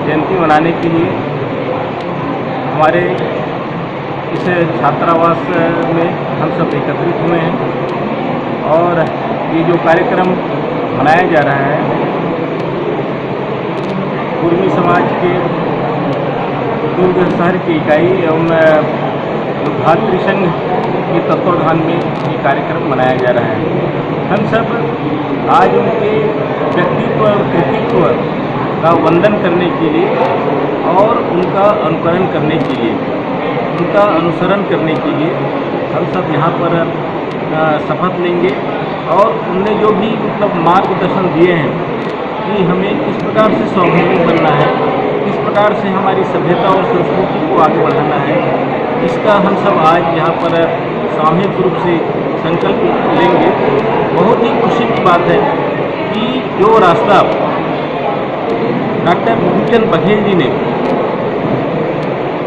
जयंती मनाने के लिए हमारे इस छात्रावास में हम सब एकत्रित हुए हैं और ये जो कार्यक्रम मनाया जा रहा है कुर्मी समाज के दुर्ग शहर की इकाई एवं भातृ संघ के तत्वाधान में ये कार्यक्रम मनाया जा रहा है। हम सब आज उनके व्यक्तित्व और कृतित्व का वंदन करने के लिए और उनका अनुकरण करने के लिए, उनका अनुसरण करने के लिए हम सब यहाँ पर शपथ लेंगे और उनने जो भी मार्गदर्शन दिए हैं कि हमें किस प्रकार से स्वावलंबी बनना है, किस प्रकार से हमारी सभ्यता और संस्कृति को आगे बढ़ाना है, इसका हम सब आज यहाँ पर सामूहिक रूप से संकल्प लेंगे। बहुत ही खुशी की बात है कि जो रास्ता डॉक्टर खूबचंद बघेल जी ने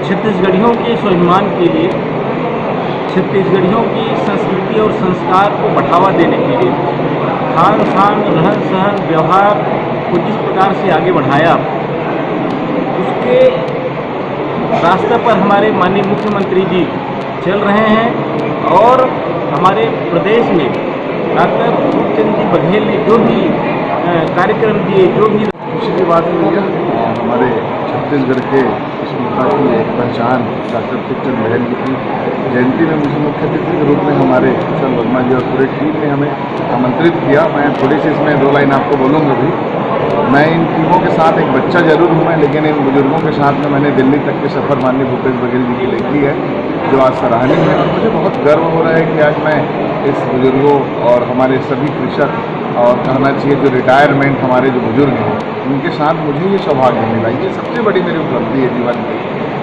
छत्तीसगढ़ियों के स्वाभिमान के लिए, छत्तीसगढ़ियों की संस्कृति और संस्कार को बढ़ावा देने के लिए, खान पान, रहन सहन, व्यवहार को जिस प्रकार से आगे बढ़ाया, उसके रास्ते पर हमारे माननीय मुख्यमंत्री जी चल रहे हैं और हमारे प्रदेश में डॉक्टर खूबचंद जी बघेल ने जो भी कार्यक्रम दिए, जो भी खुशी की बात हुई है हमारे छत्तीसगढ़ के स्मृता की एक पहचान डॉक्टर खूबचंद बघेल जी की जयंती में मुझे मुख्य अतिथि के रूप में हमारे कुशल वर्मा जी और पूरे टीम ने हमें आमंत्रित किया। मैं थोड़ी सी इसमें 2 लाइन आपको बोलूँगा भी। मैं इन टीमों के साथ एक बच्चा जरूर हूँ मैं, लेकिन इन बुजुर्गों के साथ में मैंने दिल्ली तक के सफ़र माननीय भूपेश बघेल जी की लिखी है, जो आज सराहनीय है। और मुझे बहुत गर्व हो रहा है कि आज मैं इस बुजुर्गों और हमारे सभी कृषक और कहना चाहिए जो रिटायरमेंट हमारे जो बुजुर्ग हैं, उनके साथ मुझे ये सौभाग्य मिला। ये सबसे बड़ी मेरी उपलब्धि है जीवन की।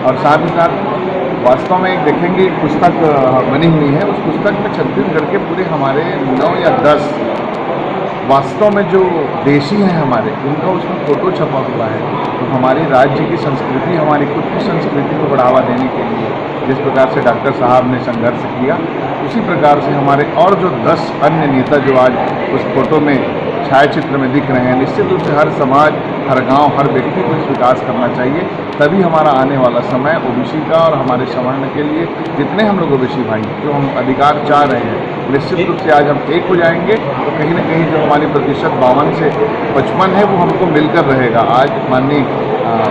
और साथ ही साथ वास्तव में एक देखेंगे एक पुस्तक बनी हुई है, उस पुस्तक में छत्तीसगढ़ के पूरे हमारे 9 या 10 वास्तव में जो देशी हैं हमारे, उनका उसमें फ़ोटो छपा हुआ है। तो हमारी राज्य की संस्कृति, हमारी खुद की संस्कृति को बढ़ावा देने के लिए जिस प्रकार से डॉक्टर साहब ने संघर्ष किया, उसी प्रकार से हमारे और जो 10 अन्य नेता जो आज उस फोटो में छायाचित्र में दिख रहे हैं, निश्चित रूप से हर समाज, हर गांव, हर व्यक्ति को इस विकास करना चाहिए। तभी हमारा आने वाला समय ओबीसी का और हमारे सवर्ण के लिए जितने हम लोग ओबीसी भाई जो हम अधिकार चाह रहे हैं, निश्चित रूप से आज हम एक हो जाएंगे तो कहीं ना कहीं जो हमारी प्रतिशत 52 से 55 है वो हमको मिलकर रहेगा। आज माननीय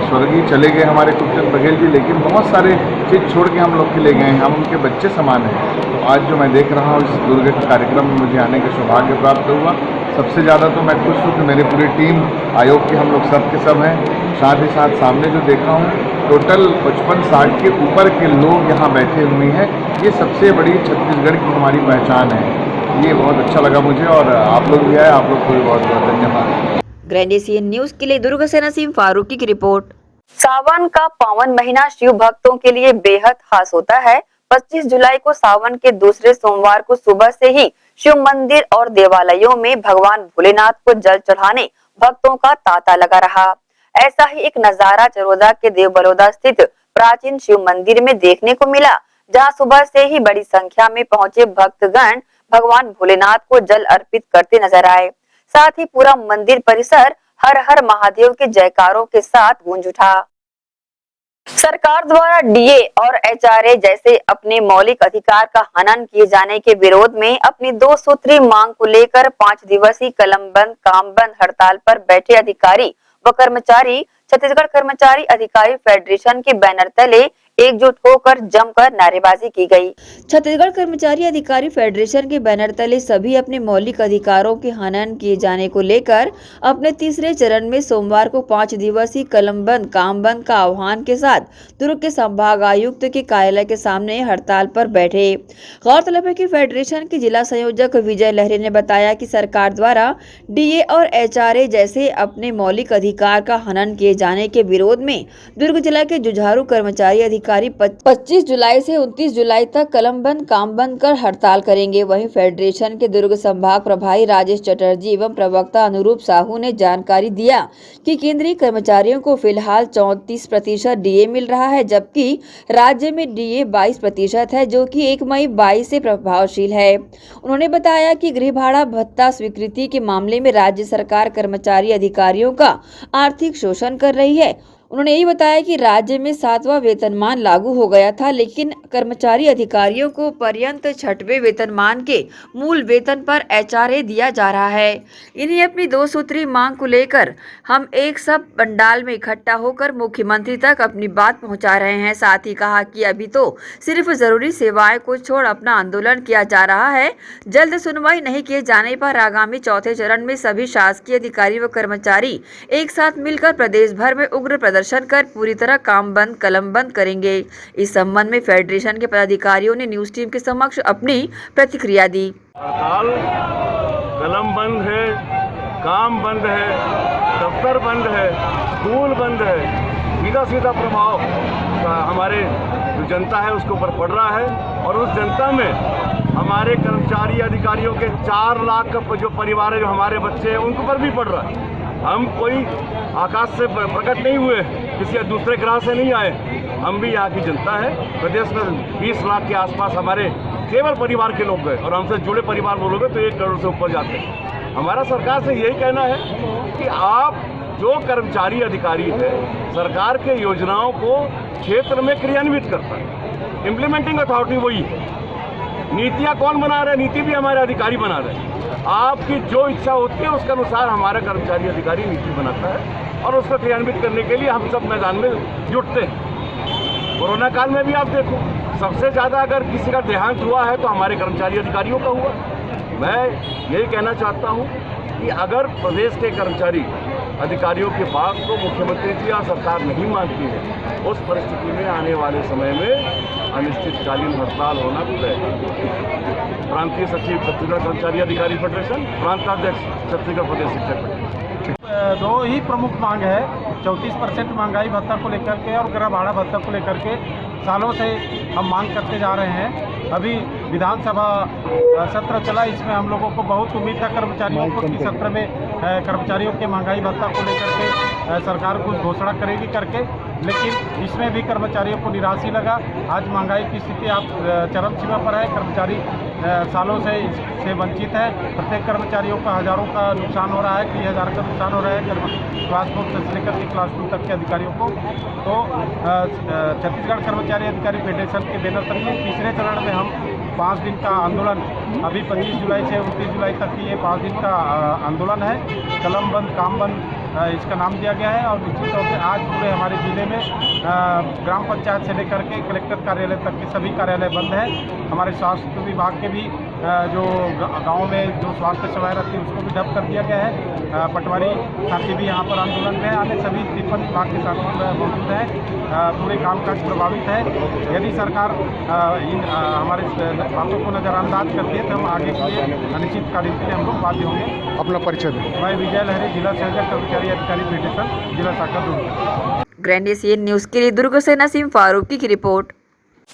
स्वर्गीय चले गए हमारे खूबचंद बघेल जी, लेकिन बहुत सारे चीज़ छोड़ के हम लोग के ले गए हैं, हम उनके बच्चे समान हैं। तो आज जो मैं देख रहा हूँ इस दुर्ग के कार्यक्रम में मुझे आने का सौभाग्य प्राप्त हुआ। सबसे ज़्यादा तो मैं खुश हूँ कि मेरी पूरी टीम आयोग के हम लोग सब के सब हैं। साथ ही साथ सामने जो देखा हूँ टोटल 55-60 के ऊपर के लोग यहाँ बैठे हुए हैं। ये सबसे बड़ी छत्तीसगढ़ की हमारी पहचान है। ये बहुत अच्छा लगा मुझे और आप लोग भी आए, आप लोग को भी बहुत बहुत धन्यवाद। ग्रैंड एशियन न्यूज के लिए दुर्ग से नसीम फारूकी की रिपोर्ट। सावन का पावन महीना शिव भक्तों के लिए बेहद खास होता है। 25 जुलाई को सावन के दूसरे सोमवार को सुबह से ही शिव मंदिर और देवालयों में भगवान भोलेनाथ को जल चढ़ाने भक्तों का तांता लगा रहा। ऐसा ही एक नजारा चरोदा के देवबलौदा स्थित प्राचीन शिव मंदिर में देखने को मिला, जहां सुबह से ही बड़ी संख्या में पहुंचे भक्तगण भगवान भोलेनाथ को जल अर्पित करते नजर आए। साथ ही पूरा मंदिर परिसर हर हर महादेव के जयकारों के साथ गूंज उठा। सरकार द्वारा डीए और एचआरए जैसे अपने मौलिक अधिकार का हनन किए जाने के विरोध में अपनी 2 सूत्री मांग को लेकर 5 दिवसीय कलमबंद कामबंद हड़ताल पर बैठे अधिकारी व कर्मचारी छत्तीसगढ़ कर्मचारी अधिकारी फेडरेशन के बैनर तले एकजुट होकर जमकर नारेबाजी की गई। छत्तीसगढ़ कर्मचारी अधिकारी फेडरेशन के बैनर तले सभी अपने मौलिक अधिकारों के हनन किए जाने को लेकर अपने तीसरे चरण में सोमवार को 5 दिवसीय कलमबंद कामबंद का आह्वान के साथ दुर्ग के संभाग आयुक्त के कार्यालय के सामने हड़ताल पर बैठे। गौरतलब है कि फेडरेशन के जिला संयोजक विजय लहरे ने बताया कि सरकार द्वारा डीए और एचआरए जैसे अपने मौलिक अधिकार का हनन किए जाने के विरोध में दुर्ग जिला के जुझारू कर्मचारी अधिकारी 25 जुलाई से 29 जुलाई तक कलमबंद कामबंद कर हड़ताल करेंगे। वहीं फेडरेशन के दुर्ग संभाग प्रभारी राजेश चटर्जी एवं प्रवक्ता अनुरूप साहू ने जानकारी दिया कि केंद्रीय कर्मचारियों को फिलहाल 34% डीए मिल रहा है, जबकि राज्य में डीए 22% है, जो कि 1 मई 22 से प्रभावशील है। उन्होंने बताया कि गृह भाड़ा भत्ता स्वीकृति के मामले में राज्य सरकार कर्मचारी अधिकारियों का आर्थिक शोषण कर रही है। उन्होंने यही बताया कि राज्य में 7वां वेतनमान लागू हो गया था, लेकिन कर्मचारी अधिकारियों को पर्यंत 6वें वेतनमान के मूल वेतन पर एचआरए दिया जा रहा है। इन्हीं अपनी 2 सूत्री मांग को लेकर हम एक सब पंडाल में इकट्ठा होकर मुख्यमंत्री तक अपनी बात पहुंचा रहे हैं। साथ ही कहा कि अभी तो सिर्फ जरूरी सेवाएं को छोड़ अपना आंदोलन किया जा रहा है। जल्द सुनवाई नहीं किए जाने पर आगामी 4थे चरण में सभी शासकीय अधिकारी व कर्मचारी एक साथ मिलकर प्रदेश भर में उग्र प्रदर्शन कर पूरी तरह काम बंद कलम बंद करेंगे। इस संबंध में फेडरेशन के पदाधिकारियों ने न्यूज टीम के समक्ष अपनी प्रतिक्रिया दी। हड़ताल कलम बंद है, काम बंद है, दफ्तर बंद है, स्कूल बंद है। सीधा सीधा प्रभाव हमारे जो जनता है उसके ऊपर पड़ रहा है और उस जनता में हमारे कर्मचारी अधिकारियों के 4 लाख का जो परिवार है, जो हमारे बच्चे हैं, उनके ऊपर भी पड़ रहा है। हम कोई आकाश से प्रकट नहीं हुए, किसी दूसरे ग्रह से नहीं आए, हम भी यहाँ की जनता है। प्रदेश में 20 लाख के आसपास हमारे केवल परिवार के लोग गए और हमसे जुड़े परिवार वो लोग हैं तो 1 करोड़ से ऊपर जाते हैं। हमारा सरकार से यही कहना है कि आप जो कर्मचारी अधिकारी है, सरकार के योजनाओं को क्षेत्र में क्रियान्वित करता है, इम्प्लीमेंटिंग अथॉरिटी वही है। नीतियाँ कौन बना रहे हैं? नीति भी हमारे अधिकारी बना रहे हैं। आपकी जो इच्छा होती है उसके अनुसार हमारा कर्मचारी अधिकारी नीति बनाता है और उसको क्रियान्वित करने के लिए हम सब मैदान में जुटते हैं। कोरोना काल में भी आप देखो, सबसे ज़्यादा अगर किसी का देहांत हुआ है तो हमारे कर्मचारी अधिकारियों का हुआ। मैं यही कहना चाहता हूँ कि अगर प्रदेश के कर्मचारी अधिकारियों की बात को मुख्यमंत्री जी या सरकार नहीं मानती है, उस परिस्थिति में आने वाले समय में अनिश्चितकालीन हड़ताल होना तय है। प्रांतीय सचिव छत्तीसगढ़ कर्मचारी अधिकारी फेडरेशन, प्रांताध्यक्ष छत्तीसगढ़ प्रदेश शिक्षक फेडरेशन। दो ही प्रमुख मांग है, 34% महंगाई भत्ता को लेकर के और गृह भाड़ा भत्ता को लेकर के सालों से हम मांग करते जा रहे हैं। अभी विधानसभा सत्र चला, इसमें हम लोगों को बहुत उम्मीद था कर्मचारियों को कि सत्र में कर्मचारियों के महंगाई भत्ता को लेकर के सरकार कुछ घोषणा करेगी करके, लेकिन इसमें भी कर्मचारियों को निराश ही लगा। आज महंगाई की स्थिति आप चरम सीमा पर है, कर्मचारी सालों से इससे वंचित है। प्रत्येक कर्मचारियों का हज़ारों का नुकसान हो रहा है, कई हज़ार का नुकसान हो रहा है क्लास 4 से लेकर के क्लास 2 तक के अधिकारियों को। तो छत्तीसगढ़ कर्मचारी अधिकारी फेडरेशन के बैनर तले तीसरे चरण में हम 5 दिन का आंदोलन, अभी 25 जुलाई से 29 जुलाई तक की ये 5 दिन का आंदोलन है। कलम बंद काम बंद इसका नाम दिया गया है। और निश्चित तौर से आज पूरे हमारे ज़िले में ग्राम पंचायत से लेकर के कलेक्टर कार्यालय तक के सभी कार्यालय बंद हैं। हमारे स्वास्थ्य विभाग के भी जो गाँव में जो स्वास्थ्य सेवाएं रहती है उसको भी ठप कर दिया गया है। पटवारी साथी भी यहाँ पर आंदोलन में आने, सभी 53 विभाग के साथी मौजूद हैं। पूरे कामकाज प्रभावित है। यदि सरकार हमारे बातों को नज़रअंदाज करती है तो हम आगे के लिए अनिश्चितकालीन के लिए हम लोग बाध्य होंगे। अपना परिचय दें। मैं विजय लहरी, जिला संयोजक कर्मचारी अधिकारी फेडरेशन, जिला शाखा दुर्ग। ग्रैंड एशियन न्यूज के लिए दुर्ग से नसीम फारूकी की रिपोर्ट।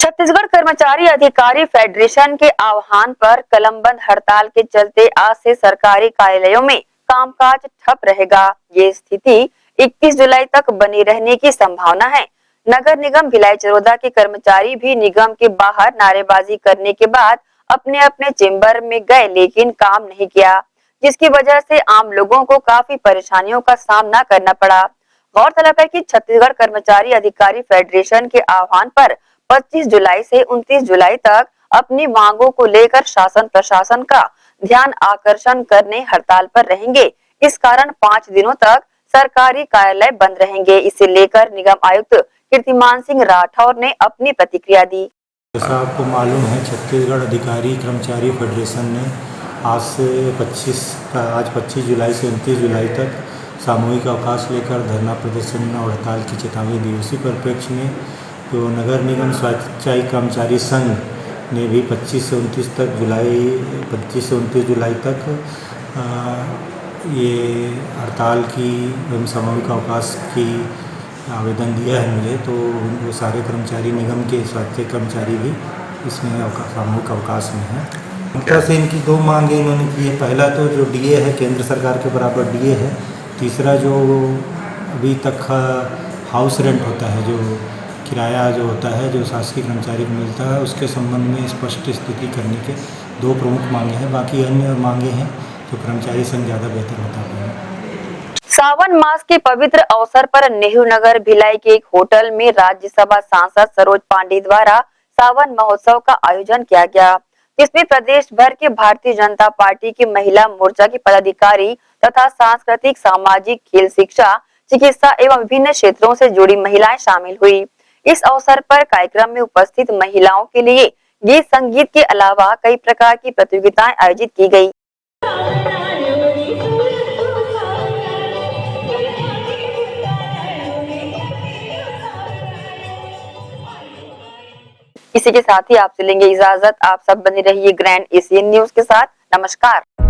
छत्तीसगढ़ कर्मचारी अधिकारी फेडरेशन के आह्वान पर कलमबंद हड़ताल के चलते आज से सरकारी कार्यालयों में कामकाज ठप रहेगा। ये स्थिति 21 जुलाई तक बनी रहने की संभावना है। नगर निगम भिलाई चरोदा के कर्मचारी भी निगम के बाहर नारेबाजी करने के बाद अपने अपने चेंबर में गए, लेकिन काम नहीं किया, जिसकी वजह से आम लोगों को काफी परेशानियों का सामना करना पड़ा। गौरतलब है कि छत्तीसगढ़ कर्मचारी अधिकारी फेडरेशन के आह्वान पर 25 जुलाई से 29 जुलाई तक अपनी मांगों को लेकर शासन प्रशासन का ध्यान आकर्षण करने हड़ताल पर रहेंगे। इस कारण 5 दिनों तक सरकारी कार्यालय बंद रहेंगे। इसे लेकर निगम आयुक्त कीर्तिमान सिंह राठौर ने अपनी प्रतिक्रिया दी। जैसा आपको मालूम है, छत्तीसगढ़ अधिकारी कर्मचारी फेडरेशन ने आज से 25 जुलाई से 29 जुलाई तक सामूहिक अवकाश लेकर धरना प्रदर्शन और हड़ताल की चेतावनी दी। उसी परिप्रेक्ष्य में जो नगर निगम स्वास्थ्य कर्मचारी संघ ने भी 25 से 29 जुलाई तक ये हड़ताल की एवं सामूहिक अवकाश की आवेदन दिया है मुझे। तो वो सारे कर्मचारी निगम के स्वास्थ्य कर्मचारी भी इसमें सामूहिक अवकाश में हैं। मुख्यतः से इनकी 2 मांगें इन्होंने की है। पहला तो जो डीए है, केंद्र सरकार के बराबर डीए है। तीसरा जो अभी तक हाउस रेंट होता है, जो किराया जो होता है, जो शासकीय कर्मचारी को मिलता है, उसके संबंध में स्पष्ट स्थिति करने के 2 प्रमुख मांगे हैं। बाकी अन्य मांगे हैं तो कर्मचारी संघ ज़्यादा बेहतर बता पाएंगे। सावन मास के पवित्र अवसर पर नेहरू नगर भिलाई के एक होटल में राज्यसभा सांसद सरोज पांडे द्वारा सावन महोत्सव का आयोजन किया गया, जिसमें प्रदेश भर के भारतीय जनता पार्टी की महिला मोर्चा के पदाधिकारी तथा सांस्कृतिक, सामाजिक, खेल, शिक्षा, चिकित्सा एवं विभिन्न क्षेत्रों से जुड़ी महिलाएं शामिल हुई। इस अवसर पर कार्यक्रम में उपस्थित महिलाओं के लिए गीत संगीत के अलावा कई प्रकार की प्रतियोगिताएं आयोजित की गयी। इसी के साथ ही आपसे लेंगे इजाजत। आप सब बने रहिए ग्रैंड एशियन न्यूज के साथ। नमस्कार।